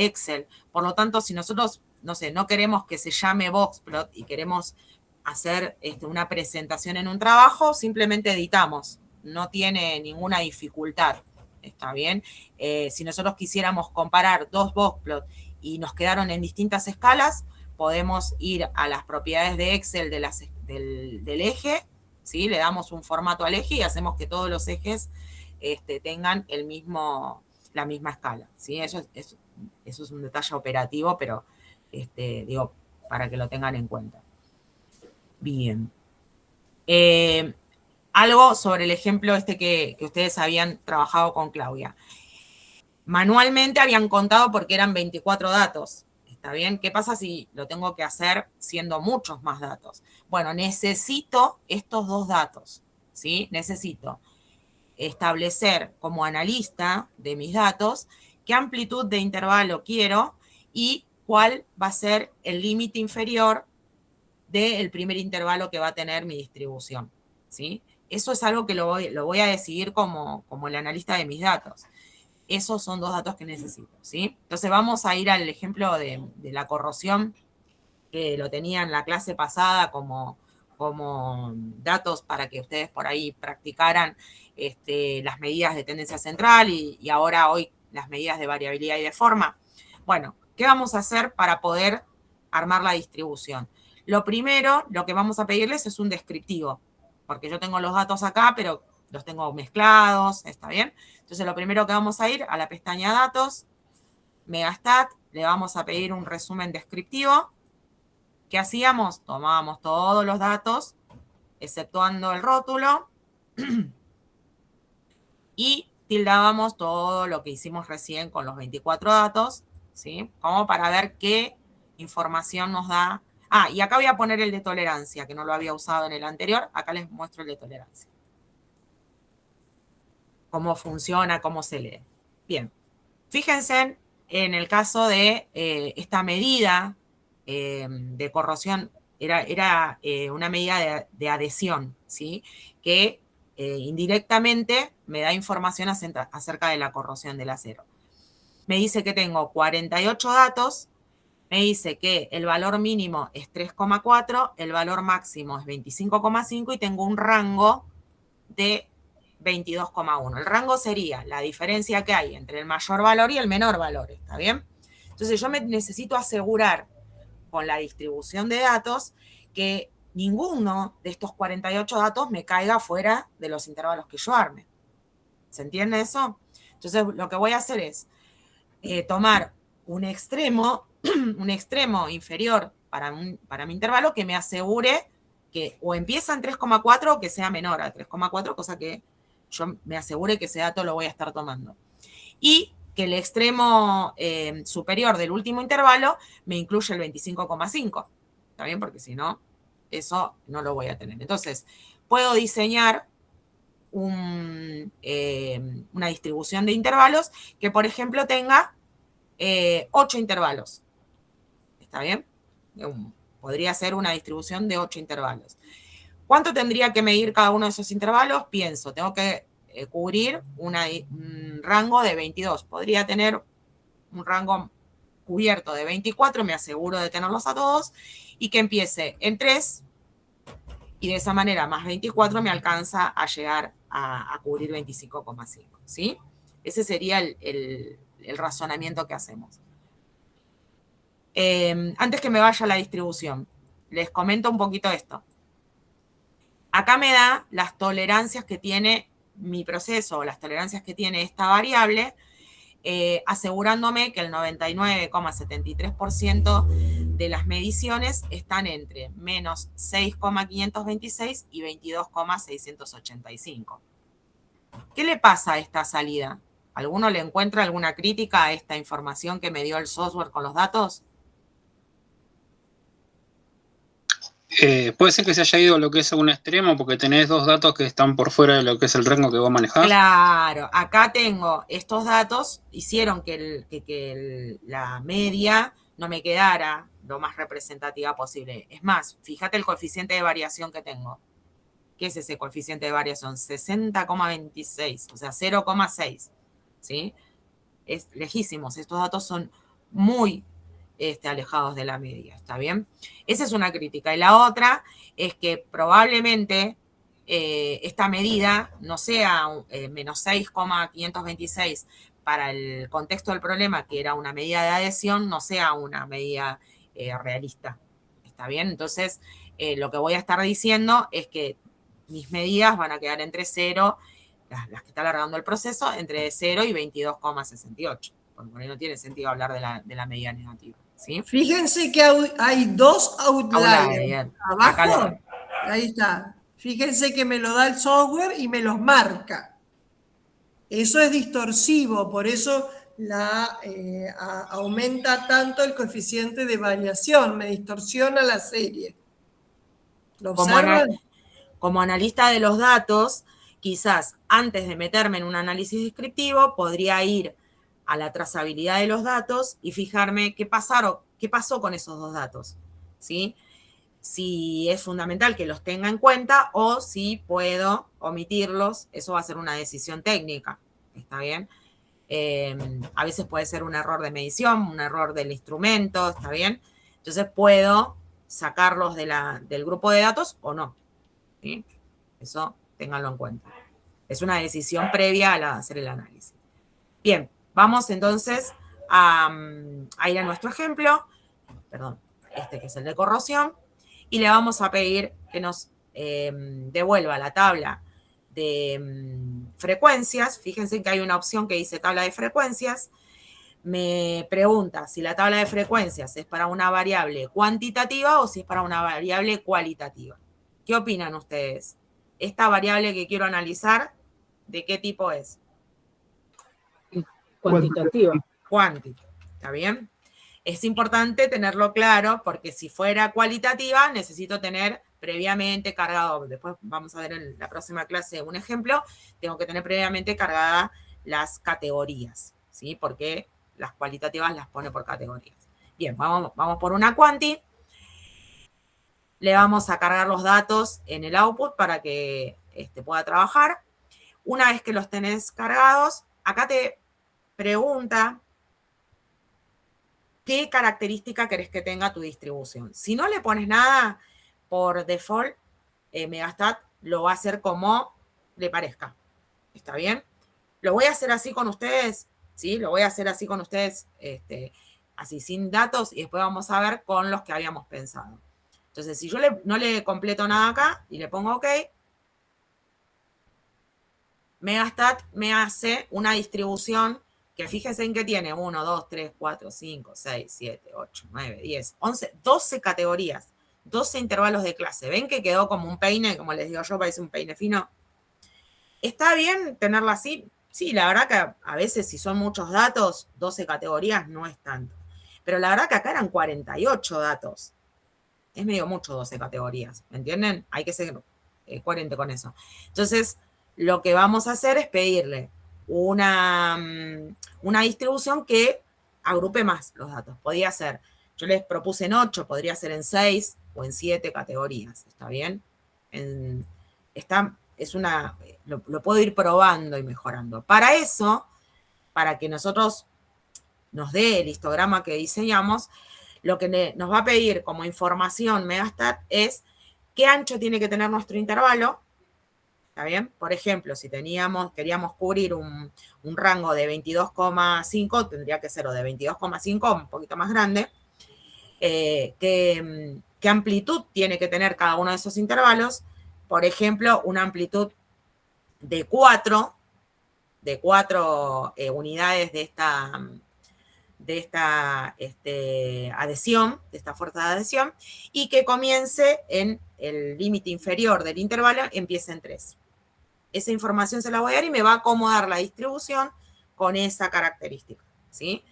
Excel. Por lo tanto, si nosotros, no queremos que se llame boxplot y queremos hacer una presentación en un trabajo, simplemente editamos. No tiene ninguna dificultad. ¿Está bien? Si nosotros quisiéramos comparar dos boxplots y nos quedaron en distintas escalas, podemos ir a las propiedades de Excel del eje, ¿sí? Le damos un formato al eje y hacemos que todos los ejes tengan la misma escala, ¿sí? Eso es un detalle operativo, pero digo, para que lo tengan en cuenta. Bien. Algo sobre el ejemplo este que ustedes habían trabajado con Claudia. Manualmente habían contado porque eran 24 datos. ¿Está bien? ¿Qué pasa si lo tengo que hacer siendo muchos más datos? Bueno, necesito estos dos datos, ¿sí? Necesito establecer como analista de mis datos qué amplitud de intervalo quiero y cuál va a ser el límite inferior del primer intervalo que va a tener mi distribución, ¿sí? Eso es algo que lo voy a decidir como el analista de mis datos. Esos son dos datos que necesito, ¿sí? Entonces vamos a ir al ejemplo de la corrosión, que lo tenía en la clase pasada como datos para que ustedes por ahí practicaran las medidas de tendencia central y ahora hoy las medidas de variabilidad y de forma. Bueno, ¿qué vamos a hacer para poder armar la distribución? Lo primero, lo que vamos a pedirles es un descriptivo, porque yo tengo los datos acá, pero los tengo mezclados, ¿está bien? Entonces, lo primero que vamos a ir a la pestaña Datos, Megastat, le vamos a pedir un resumen descriptivo. ¿Qué hacíamos? Tomábamos todos los datos, exceptuando el rótulo, y tildábamos todo lo que hicimos recién con los 24 datos, ¿sí? Como para ver qué información nos da. Ah, y acá voy a poner el de tolerancia, que no lo había usado en el anterior. Acá les muestro el de tolerancia. Cómo funciona, cómo se lee. Bien. Fíjense en el caso de esta medida de corrosión, era una medida de adhesión, ¿sí? Que indirectamente me da información acerca de la corrosión del acero. Me dice que tengo 48 datos, me dice que el valor mínimo es 3,4, el valor máximo es 25,5 y tengo un rango de 22,1. El rango sería la diferencia que hay entre el mayor valor y el menor valor, ¿está bien? Entonces yo me necesito asegurar con la distribución de datos que ninguno de estos 48 datos me caiga fuera de los intervalos que yo arme. ¿Se entiende eso? Entonces lo que voy a hacer es tomar un extremo inferior para mi intervalo que me asegure que o empieza en 3,4 o que sea menor a 3,4, cosa que yo me asegure que ese dato lo voy a estar tomando. Y que el extremo superior del último intervalo me incluye el 25,5. ¿Está bien? Porque si no, eso no lo voy a tener. Entonces, puedo diseñar una distribución de intervalos que, por ejemplo, tenga 8 intervalos. ¿Está bien? Podría ser una distribución de 8 intervalos. ¿Cuánto tendría que medir cada uno de esos intervalos? Pienso, tengo que cubrir un rango de 22. Podría tener un rango cubierto de 24, me aseguro de tenerlos a todos, y que empiece en 3, y de esa manera más 24 me alcanza a llegar a cubrir 25,5, ¿sí? Ese sería el razonamiento que hacemos. Antes que me vaya a la distribución, les comento un poquito esto. Acá me da las tolerancias que tiene mi proceso, las tolerancias que tiene esta variable, asegurándome que el 99,73% de las mediciones están entre menos 6,526 y 22,685. ¿Qué le pasa a esta salida? ¿Alguno le encuentra alguna crítica a esta información que me dio el software con los datos? Puede ser que se haya ido a lo que es a un extremo porque tenés dos datos que están por fuera de lo que es el rango que vos manejás. Claro, acá tengo estos datos, hicieron que la media no me quedara lo más representativa posible. Es más, fíjate el coeficiente de variación que tengo. ¿Qué es ese coeficiente de variación? 60,26, o sea, 0,6, ¿sí? Es lejísimos, estos datos son muy alejados de la media, ¿está bien? Esa es una crítica. Y la otra es que probablemente esta medida no sea menos 6,526 para el contexto del problema, que era una medida de adhesión, no sea una medida realista, ¿está bien? Entonces, lo que voy a estar diciendo es que mis medidas van a quedar entre 0, las que está alargando el proceso, entre 0 y 22,68. Porque por ahí no tiene sentido hablar de la medida negativa, ¿sí? Fíjense que hay dos outliers. Abajo, ahí está. Fíjense que me lo da el software y me los marca. Eso es distorsivo, por eso aumenta tanto el coeficiente de variación, me distorsiona la serie. ¿Lo observan? Como analista de los datos, quizás antes de meterme en un análisis descriptivo, podría ir a la trazabilidad de los datos y fijarme qué pasó con esos dos datos, ¿sí? Si es fundamental que los tenga en cuenta o si puedo omitirlos, eso va a ser una decisión técnica, ¿está bien? A veces puede ser un error de medición, un error del instrumento, ¿está bien? Entonces puedo sacarlos del grupo de datos o no, ¿sí? Eso ténganlo en cuenta. Es una decisión previa a hacer el análisis. Bien, vamos entonces a ir a nuestro ejemplo, perdón, que es el de corrosión, y le vamos a pedir que nos devuelva la tabla de frecuencias. Fíjense que hay una opción que dice tabla de frecuencias. Me pregunta si la tabla de frecuencias es para una variable cuantitativa o si es para una variable cualitativa. ¿Qué opinan ustedes? ¿Esta variable que quiero analizar, de qué tipo es? Cuantitativa. Cuantitativa, ¿está bien? Es importante tenerlo claro porque si fuera cualitativa necesito tener previamente cargado, después vamos a ver en la próxima clase un ejemplo, tengo que tener previamente cargadas las categorías, ¿sí? Porque las cualitativas las pone por categorías. Bien, vamos por una cuanti. Le vamos a cargar los datos en el output para que pueda trabajar. Una vez que los tenés cargados, acá te pregunta qué característica querés que tenga tu distribución. Si no le pones nada, por default, Megastat lo va a hacer como le parezca. ¿Está bien? Lo voy a hacer así con ustedes, ¿sí? Lo voy a hacer así con ustedes, así sin datos, y después vamos a ver con los que habíamos pensado. Entonces, si yo no le completo nada acá y le pongo OK, Megastat me hace una distribución que fíjense en que tiene 1, 2, 3, 4, 5, 6, 7, 8, 9, 10, 11, 12 categorías, 12 intervalos de clase. ¿Ven que quedó como un peine? Como les digo yo, parece un peine fino. ¿Está bien tenerla así? Sí, la verdad que a veces si son muchos datos, 12 categorías no es tanto. Pero la verdad que acá eran 48 datos. Es medio mucho 12 categorías, ¿me entienden? Hay que ser coherente con eso. Entonces, lo que vamos a hacer es pedirle una distribución que agrupe más los datos. Podría ser, yo les propuse en 8, podría ser en 6 o en 7 categorías, ¿está bien? Lo puedo ir probando y mejorando. Para eso, para que nosotros nos dé el histograma que diseñamos, lo que nos va a pedir como información Megastat es qué ancho tiene que tener nuestro intervalo. ¿Está bien? Por ejemplo, si queríamos cubrir un rango de 22,5, tendría que ser o de 22,5, un poquito más grande. ¿Qué amplitud tiene que tener cada uno de esos intervalos? Por ejemplo, una amplitud de 4 unidades de esta adhesión, de esta fuerza de adhesión, y que comience en el límite inferior del intervalo, empiece en 3. Esa información se la voy a dar y me va a acomodar la distribución con esa característica, ¿sí?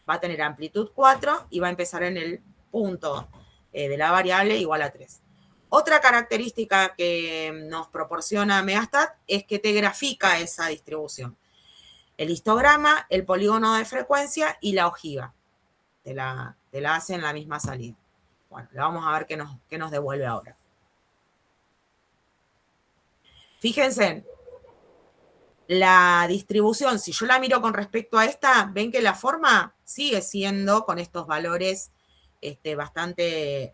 Va a tener amplitud 4 y va a empezar en el punto de la variable igual a 3. Otra característica que nos proporciona Megastat es que te grafica esa distribución. El histograma, el polígono de frecuencia y la ojiva. Te la hace en la misma salida. Bueno, le vamos a ver qué nos devuelve ahora. Fíjense, la distribución, si yo la miro con respecto a esta, ven que la forma sigue siendo con estos valores bastante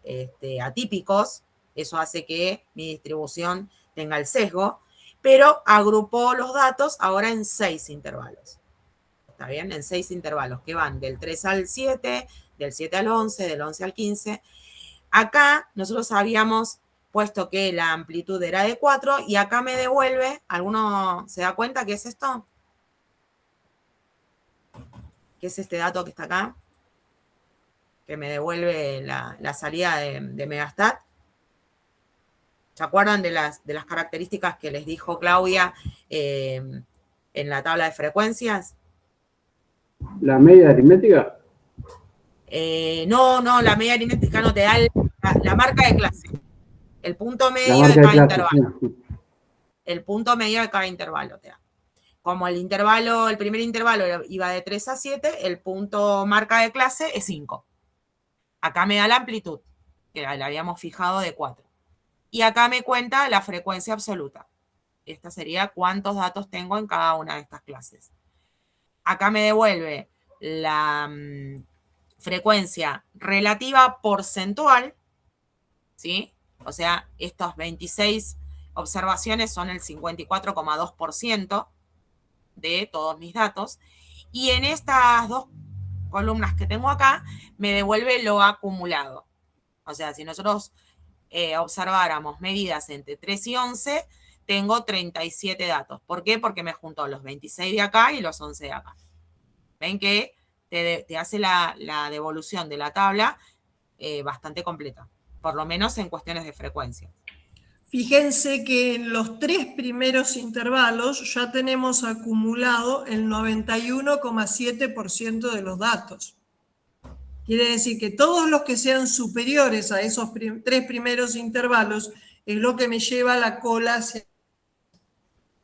atípicos. Eso hace que mi distribución tenga el sesgo, pero agrupó los datos ahora en 6 intervalos. ¿Está bien? En 6 intervalos que van del 3 al 7, del 7 al 11, del 11 al 15. Acá nosotros habíamos puesto que la amplitud era de 4 y acá me devuelve, ¿alguno se da cuenta qué es esto? ¿Qué es este dato que está acá? Que me devuelve la salida de Megastat. ¿Se acuerdan de las características que les dijo Claudia en la tabla de frecuencias? ¿La media aritmética? No, la media aritmética no te da la marca de clase. El punto La medio marca de cada de clase. intervalo. Sí. El punto medio de cada intervalo te da. Como el primer intervalo iba de 3 a 7, el punto marca de clase es 5. Acá me da la amplitud, que la habíamos fijado de 4. Y acá me cuenta la frecuencia absoluta. Esta sería cuántos datos tengo en cada una de estas clases. Acá me devuelve la frecuencia relativa porcentual, ¿sí? O sea, estas 26 observaciones son el 54,2% de todos mis datos. Y en estas dos columnas que tengo acá, me devuelve lo acumulado. O sea, si nosotros observáramos medidas entre 3 y 11, tengo 37 datos. ¿Por qué? Porque me junto los 26 de acá y los 11 de acá. Ven que te hace la devolución de la tabla bastante completa, por lo menos en cuestiones de frecuencia. Fíjense que en los 3 primeros intervalos ya tenemos acumulado el 91,7% de los datos. Quiere decir que todos los que sean superiores a esos 3 primeros intervalos es lo que me lleva a la cola hacia...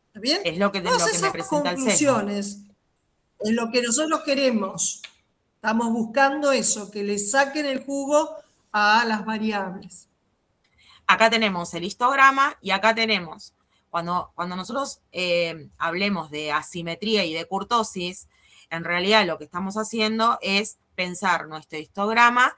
¿Está bien? Es lo que me Todas esas presenta el sesgo. conclusiones es lo que nosotros queremos. Estamos buscando eso, que le saquen el jugo a las variables. Acá tenemos el histograma y acá tenemos, cuando nosotros hablemos de asimetría y de kurtosis, en realidad lo que estamos haciendo es pensar nuestro histograma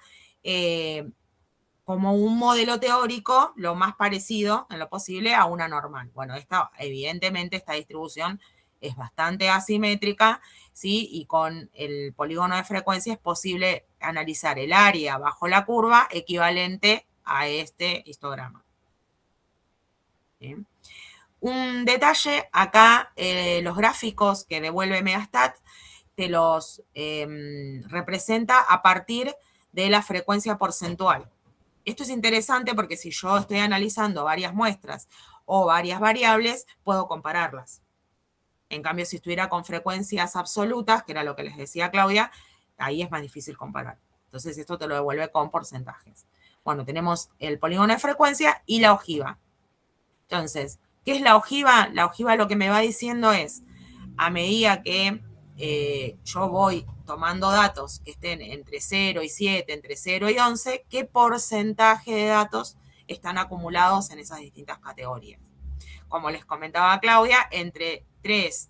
como un modelo teórico lo más parecido en lo posible a una normal. Bueno, evidentemente esta distribución es bastante asimétrica, ¿sí? Y con el polígono de frecuencia es posible analizar el área bajo la curva equivalente a este histograma. ¿Bien? Un detalle, acá los gráficos que devuelve Megastat te los representa a partir de la frecuencia porcentual. Esto es interesante porque si yo estoy analizando varias muestras o varias variables, puedo compararlas. En cambio, si estuviera con frecuencias absolutas, que era lo que les decía Claudia, ahí es más difícil comparar. Entonces, esto te lo devuelve con porcentajes. Bueno, tenemos el polígono de frecuencia y la ojiva. Entonces, ¿qué es la ojiva? La ojiva lo que me va diciendo es, a medida que yo voy tomando datos que estén entre 0 y 7, entre 0 y 11, ¿qué porcentaje de datos están acumulados en esas distintas categorías? Como les comentaba Claudia, entre 3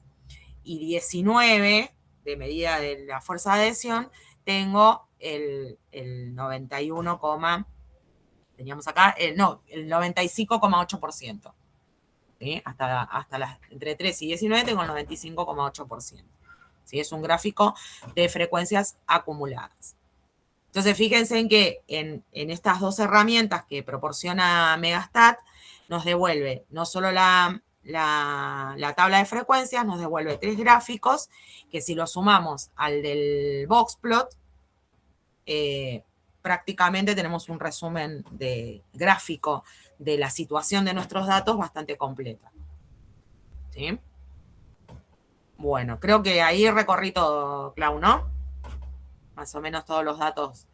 y 19, de medida de la fuerza de adhesión, tengo el 91, teníamos acá, el 95,8%. ¿Sí? Entre 3 y 19 tengo el 95,8%. ¿Sí? Es un gráfico de frecuencias acumuladas. Entonces, fíjense en que en estas dos herramientas que proporciona Megastat, nos devuelve no solo la tabla de frecuencias, nos devuelve 3 gráficos que si los sumamos al del boxplot, prácticamente tenemos un resumen gráfico de la situación de nuestros datos bastante completa. ¿Sí? Bueno, creo que ahí recorrí todo, Clau, ¿no? Más o menos todos los datos.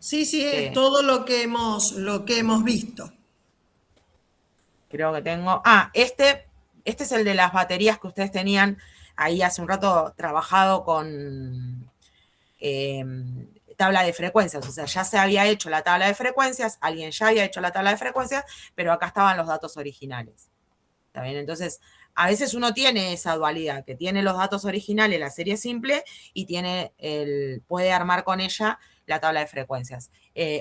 Sí, es todo lo que hemos visto. Creo que tengo... este es el de las baterías que ustedes tenían ahí hace un rato trabajado con tabla de frecuencias. O sea, ya se había hecho la tabla de frecuencias, alguien ya había hecho la tabla de frecuencias, pero acá estaban los datos originales. ¿Está bien? Entonces, a veces uno tiene esa dualidad, que tiene los datos originales, la serie simple, y puede armar con ella la tabla de frecuencias.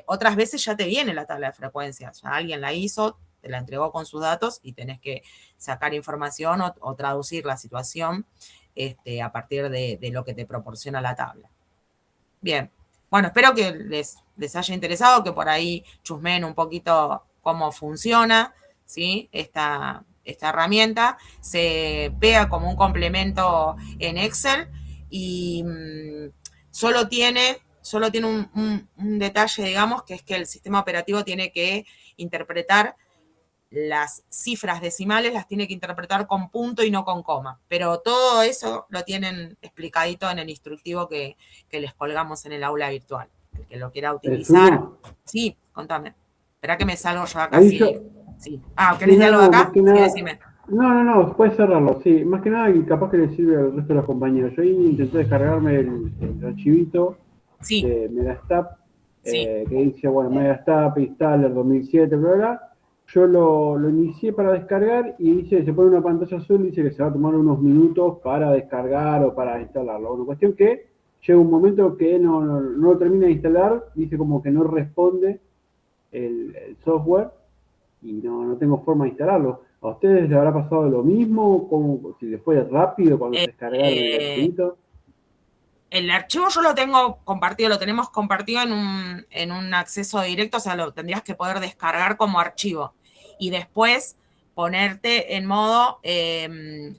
Otras veces ya te viene la tabla de frecuencias, ya alguien la hizo, te la entregó con sus datos y tenés que sacar información o traducir la situación a partir de lo que te proporciona la tabla. Bien, bueno, espero que les haya interesado, que por ahí chusmeen un poquito cómo funciona, ¿sí? Esta herramienta. Se pega como un complemento en Excel y solo tiene un detalle, digamos, que es que el sistema operativo tiene que interpretar las cifras decimales las tiene que interpretar con punto y no con coma. Pero todo eso lo tienen explicadito en el instructivo que les colgamos en el aula virtual. El que lo quiera utilizar. Sí, contame. Espera que me salgo yo acá. Sí. ¿Querés de algo de acá? Sí, decime. No, puedes cerrarlo, sí. Más que nada, y capaz que le sirve al resto de los compañeros. Yo ahí intenté descargarme el archivito de Megastab, que dice, bueno, Megastab, Installer 2007, bla, bla. Yo lo inicié para descargar y dice, se pone una pantalla azul y dice que se va a tomar unos minutos para descargar o para instalarlo. Bueno, cuestión que llega un momento que no lo termina de instalar, dice como que no responde el software y no tengo forma de instalarlo. ¿A ustedes les habrá pasado lo mismo? ¿Cómo, si les fue rápido cuando se descargaron el archivito? El archivo yo lo tengo compartido, lo tenemos compartido en un acceso directo, o sea, lo tendrías que poder descargar como archivo y después ponerte en modo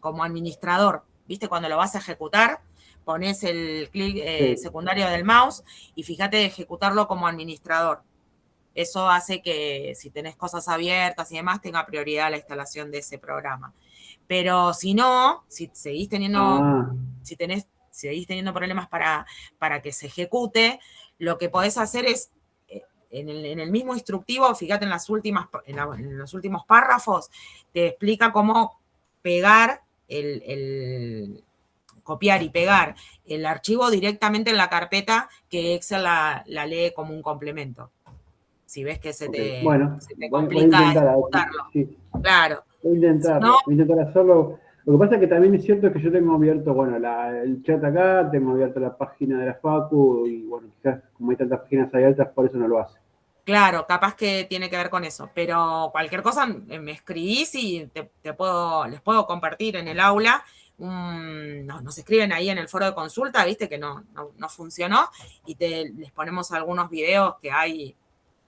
como administrador. ¿Viste? Cuando lo vas a ejecutar, pones el clic secundario del mouse y fíjate de ejecutarlo como administrador. Eso hace que si tenés cosas abiertas y demás, tenga prioridad la instalación de ese programa. Pero si no, si seguís teniendo, seguís teniendo problemas para que se ejecute, lo que podés hacer es, en el mismo instructivo, fíjate en los últimos párrafos, te explica cómo pegar copiar y pegar el archivo directamente en la carpeta que Excel la lee como un complemento. Si ves que se te complica ejecutarlo. Sí. Claro. Voy a intentar hacerlo. Lo que pasa es que también es cierto que yo tengo abierto, bueno, el chat acá, tengo abierto la página de la Facu y bueno, quizás como hay tantas páginas abiertas, por eso no lo hace. Claro, capaz que tiene que ver con eso, pero cualquier cosa me escribís y les puedo compartir en el aula. Nos escriben ahí en el foro de consulta, viste que no funcionó, y les ponemos algunos videos que hay.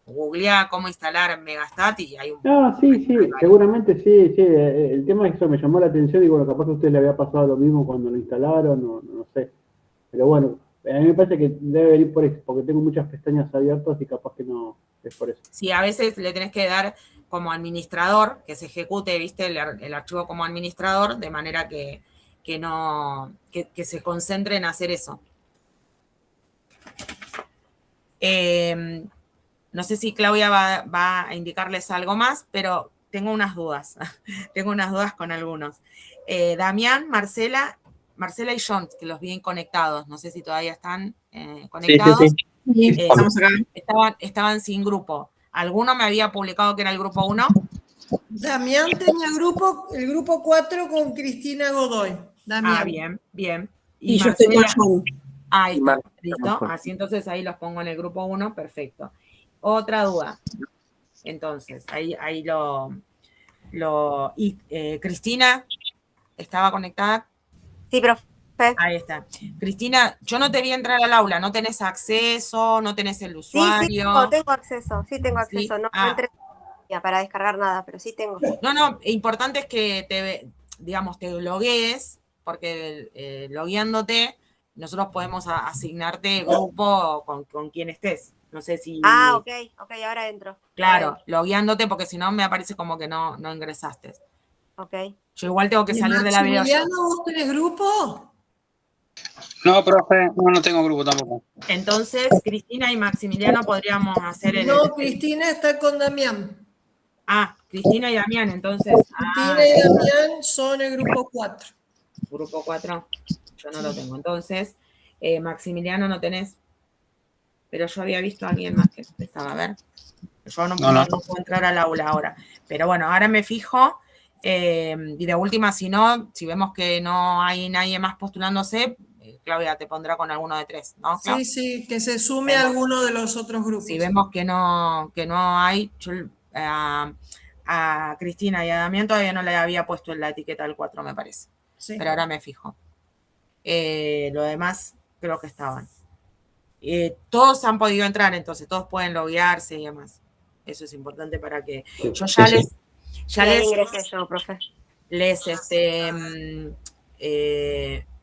Googleá cómo instalar Megastat y hay un... sí, seguramente sí. El tema es que eso me llamó la atención y bueno, capaz que a ustedes le había pasado lo mismo cuando lo instalaron, no sé. Pero bueno, a mí me parece que debe venir por eso, porque tengo muchas pestañas abiertas y capaz que no es por eso. Sí, a veces le tenés que dar como administrador, que se ejecute, viste, el archivo como administrador, de manera que se concentre en hacer eso. No sé si Claudia va a indicarles algo más, pero tengo unas dudas. Tengo unas dudas con algunos. Damián, Marcela y John, que los vi conectados. No sé si todavía están conectados. Sí. Estamos acá. Estaban sin grupo. ¿Alguno me había publicado que era el grupo 1? Damián tenía el grupo 4 con Cristina Godoy. Damián. Bien. Y yo estoy con John. Ahí está, listo. Así entonces ahí los pongo en el grupo 1, perfecto. Otra duda. Entonces, ahí Cristina, ¿estaba conectada? Sí, profe. Ahí está. Cristina, yo no te vi entrar al aula, ¿no tenés acceso? ¿No tenés el usuario? Sí, tengo acceso. Sí, tengo acceso. ¿Sí? No entré para descargar nada, pero sí tengo. No, importante es que te loguees, porque logueándote, nosotros podemos asignarte grupo con quien estés. No sé si... ok, ahora entro. Claro, logueándote, porque si no me aparece como que no ingresaste. Ok. Yo igual tengo que salir de la video. ¿Maximiliano, vos tenés grupo? No, profe, no tengo grupo tampoco. Entonces, Cristina y Maximiliano podríamos hacer el... No, Cristina está con Damián. Cristina y Damián, entonces. Cristina y Damián son el grupo 4. Grupo 4, yo no lo tengo. Entonces, Maximiliano no tenés... Pero yo había visto a alguien más que estaba, a ver. Yo no puedo entrar al aula ahora. Pero bueno, ahora me fijo. Y de última, si vemos que no hay nadie más postulándose, Claudia te pondrá con alguno de 3, ¿no? Clau? Sí, que se sume a alguno de los otros grupos. Si vemos que no hay, yo a Cristina y a Damián todavía no le había puesto en la etiqueta del 4, me parece. Sí. Pero ahora me fijo. Lo demás creo que estaban. Todos han podido entrar, entonces todos pueden loguearse y demás. Eso es importante para que yo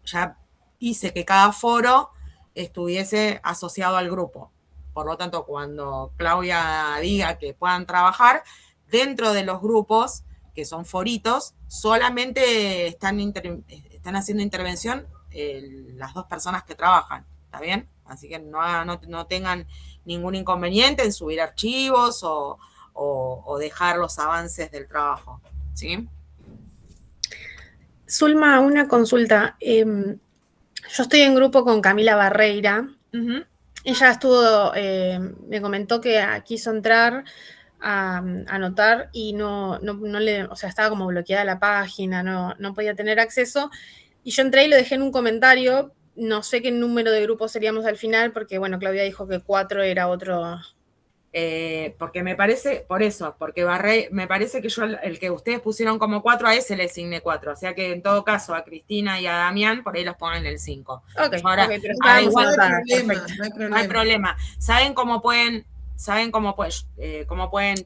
ya hice que cada foro estuviese asociado al grupo. Por lo tanto, cuando Claudia diga que puedan trabajar, dentro de los grupos, que son foritos, solamente están haciendo intervención las 2 personas que trabajan, ¿está bien? Así que no tengan ningún inconveniente en subir archivos o dejar los avances del trabajo, ¿sí? Zulma, una consulta. Yo estoy en grupo con Camila Barreira. Ella me comentó que quiso entrar a anotar y no le, o sea, estaba como bloqueada la página, no podía tener acceso. Y yo entré y lo dejé en un comentario. No sé qué número de grupos seríamos al final, porque bueno, Claudia dijo que 4 era otro. Porque me parece, me parece que yo, el que ustedes pusieron como 4, a ese le asigné 4. O sea que en todo caso a Cristina y a Damián, por ahí los pongan en el 5. Ahora, igual, no hay problema. ¿Saben cómo pueden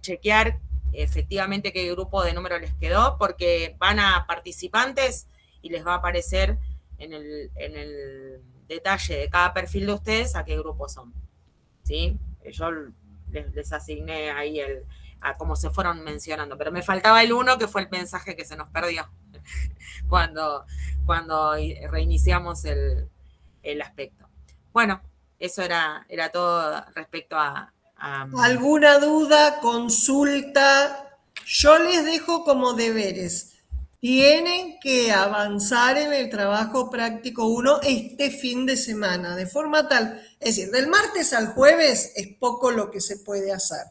chequear efectivamente qué grupo de número les quedó? Porque van a participantes y les va a aparecer en el detalle de cada perfil de ustedes a qué grupo son. ¿Sí? Yo les asigné ahí a cómo se fueron mencionando, pero me faltaba el 1, que fue el mensaje que se nos perdió cuando reiniciamos el aspecto. Bueno, eso era todo respecto a ¿Alguna duda, consulta? Yo les dejo como deberes. Tienen que avanzar en el trabajo práctico 1 este fin de semana, de forma tal, es decir, del martes al jueves es poco lo que se puede hacer,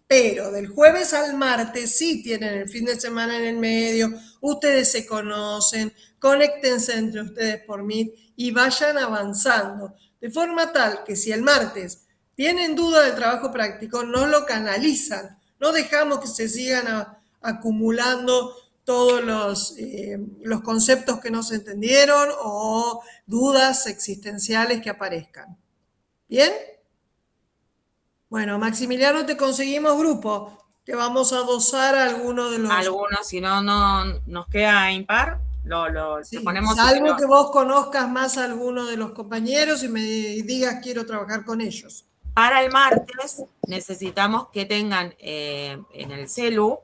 pero del jueves al martes sí tienen el fin de semana en el medio, ustedes se conocen, conéctense entre ustedes por Meet y vayan avanzando, de forma tal que si el martes tienen duda del trabajo práctico, no lo canalizan, no dejamos que se sigan acumulando todos los conceptos que no se entendieron o dudas existenciales que aparezcan. ¿Bien? Bueno, Maximiliano, te conseguimos grupo. Te vamos a dosar a alguno de los... Algunos, si no nos queda impar, sí, ponemos... Salvo que vos conozcas más a alguno de los compañeros y me digas quiero trabajar con ellos. Para el martes necesitamos que tengan en el celu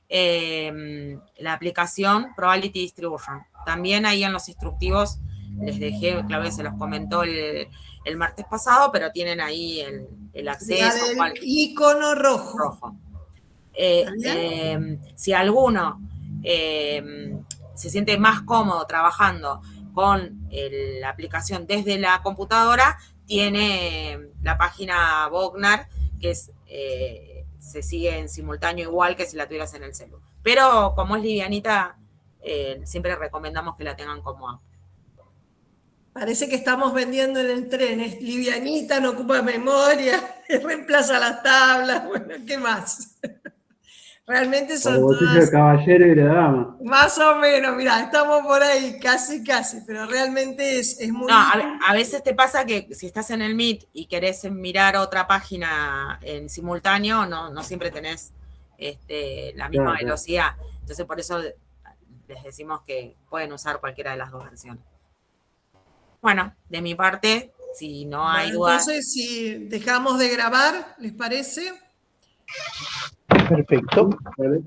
la aplicación Probability Distribution. También ahí en los instructivos les dejé, Claudia se los comentó el martes pasado, pero tienen ahí el acceso. El icono rojo. Si alguno se siente más cómodo trabajando con la aplicación desde la computadora, tiene la página Bognar, que se sigue en simultáneo igual que si la tuvieras en el celu. Pero como es livianita, siempre recomendamos que la tengan como app. Parece que estamos vendiendo en el tren, es livianita, no ocupa memoria, reemplaza las tablas, bueno, ¿qué más? Realmente son bolsillo todas... de caballero y de dama. Más o menos, mirá, estamos por ahí, casi, pero realmente es muy... No, a veces te pasa que si estás en el Meet y querés mirar otra página en simultáneo, no siempre tenés la misma velocidad. Entonces, por eso les decimos que pueden usar cualquiera de las 2 versiones. Bueno, de mi parte, si no hay dudas... Entonces, si dejamos de grabar, ¿les parece? Perfecto. Vale.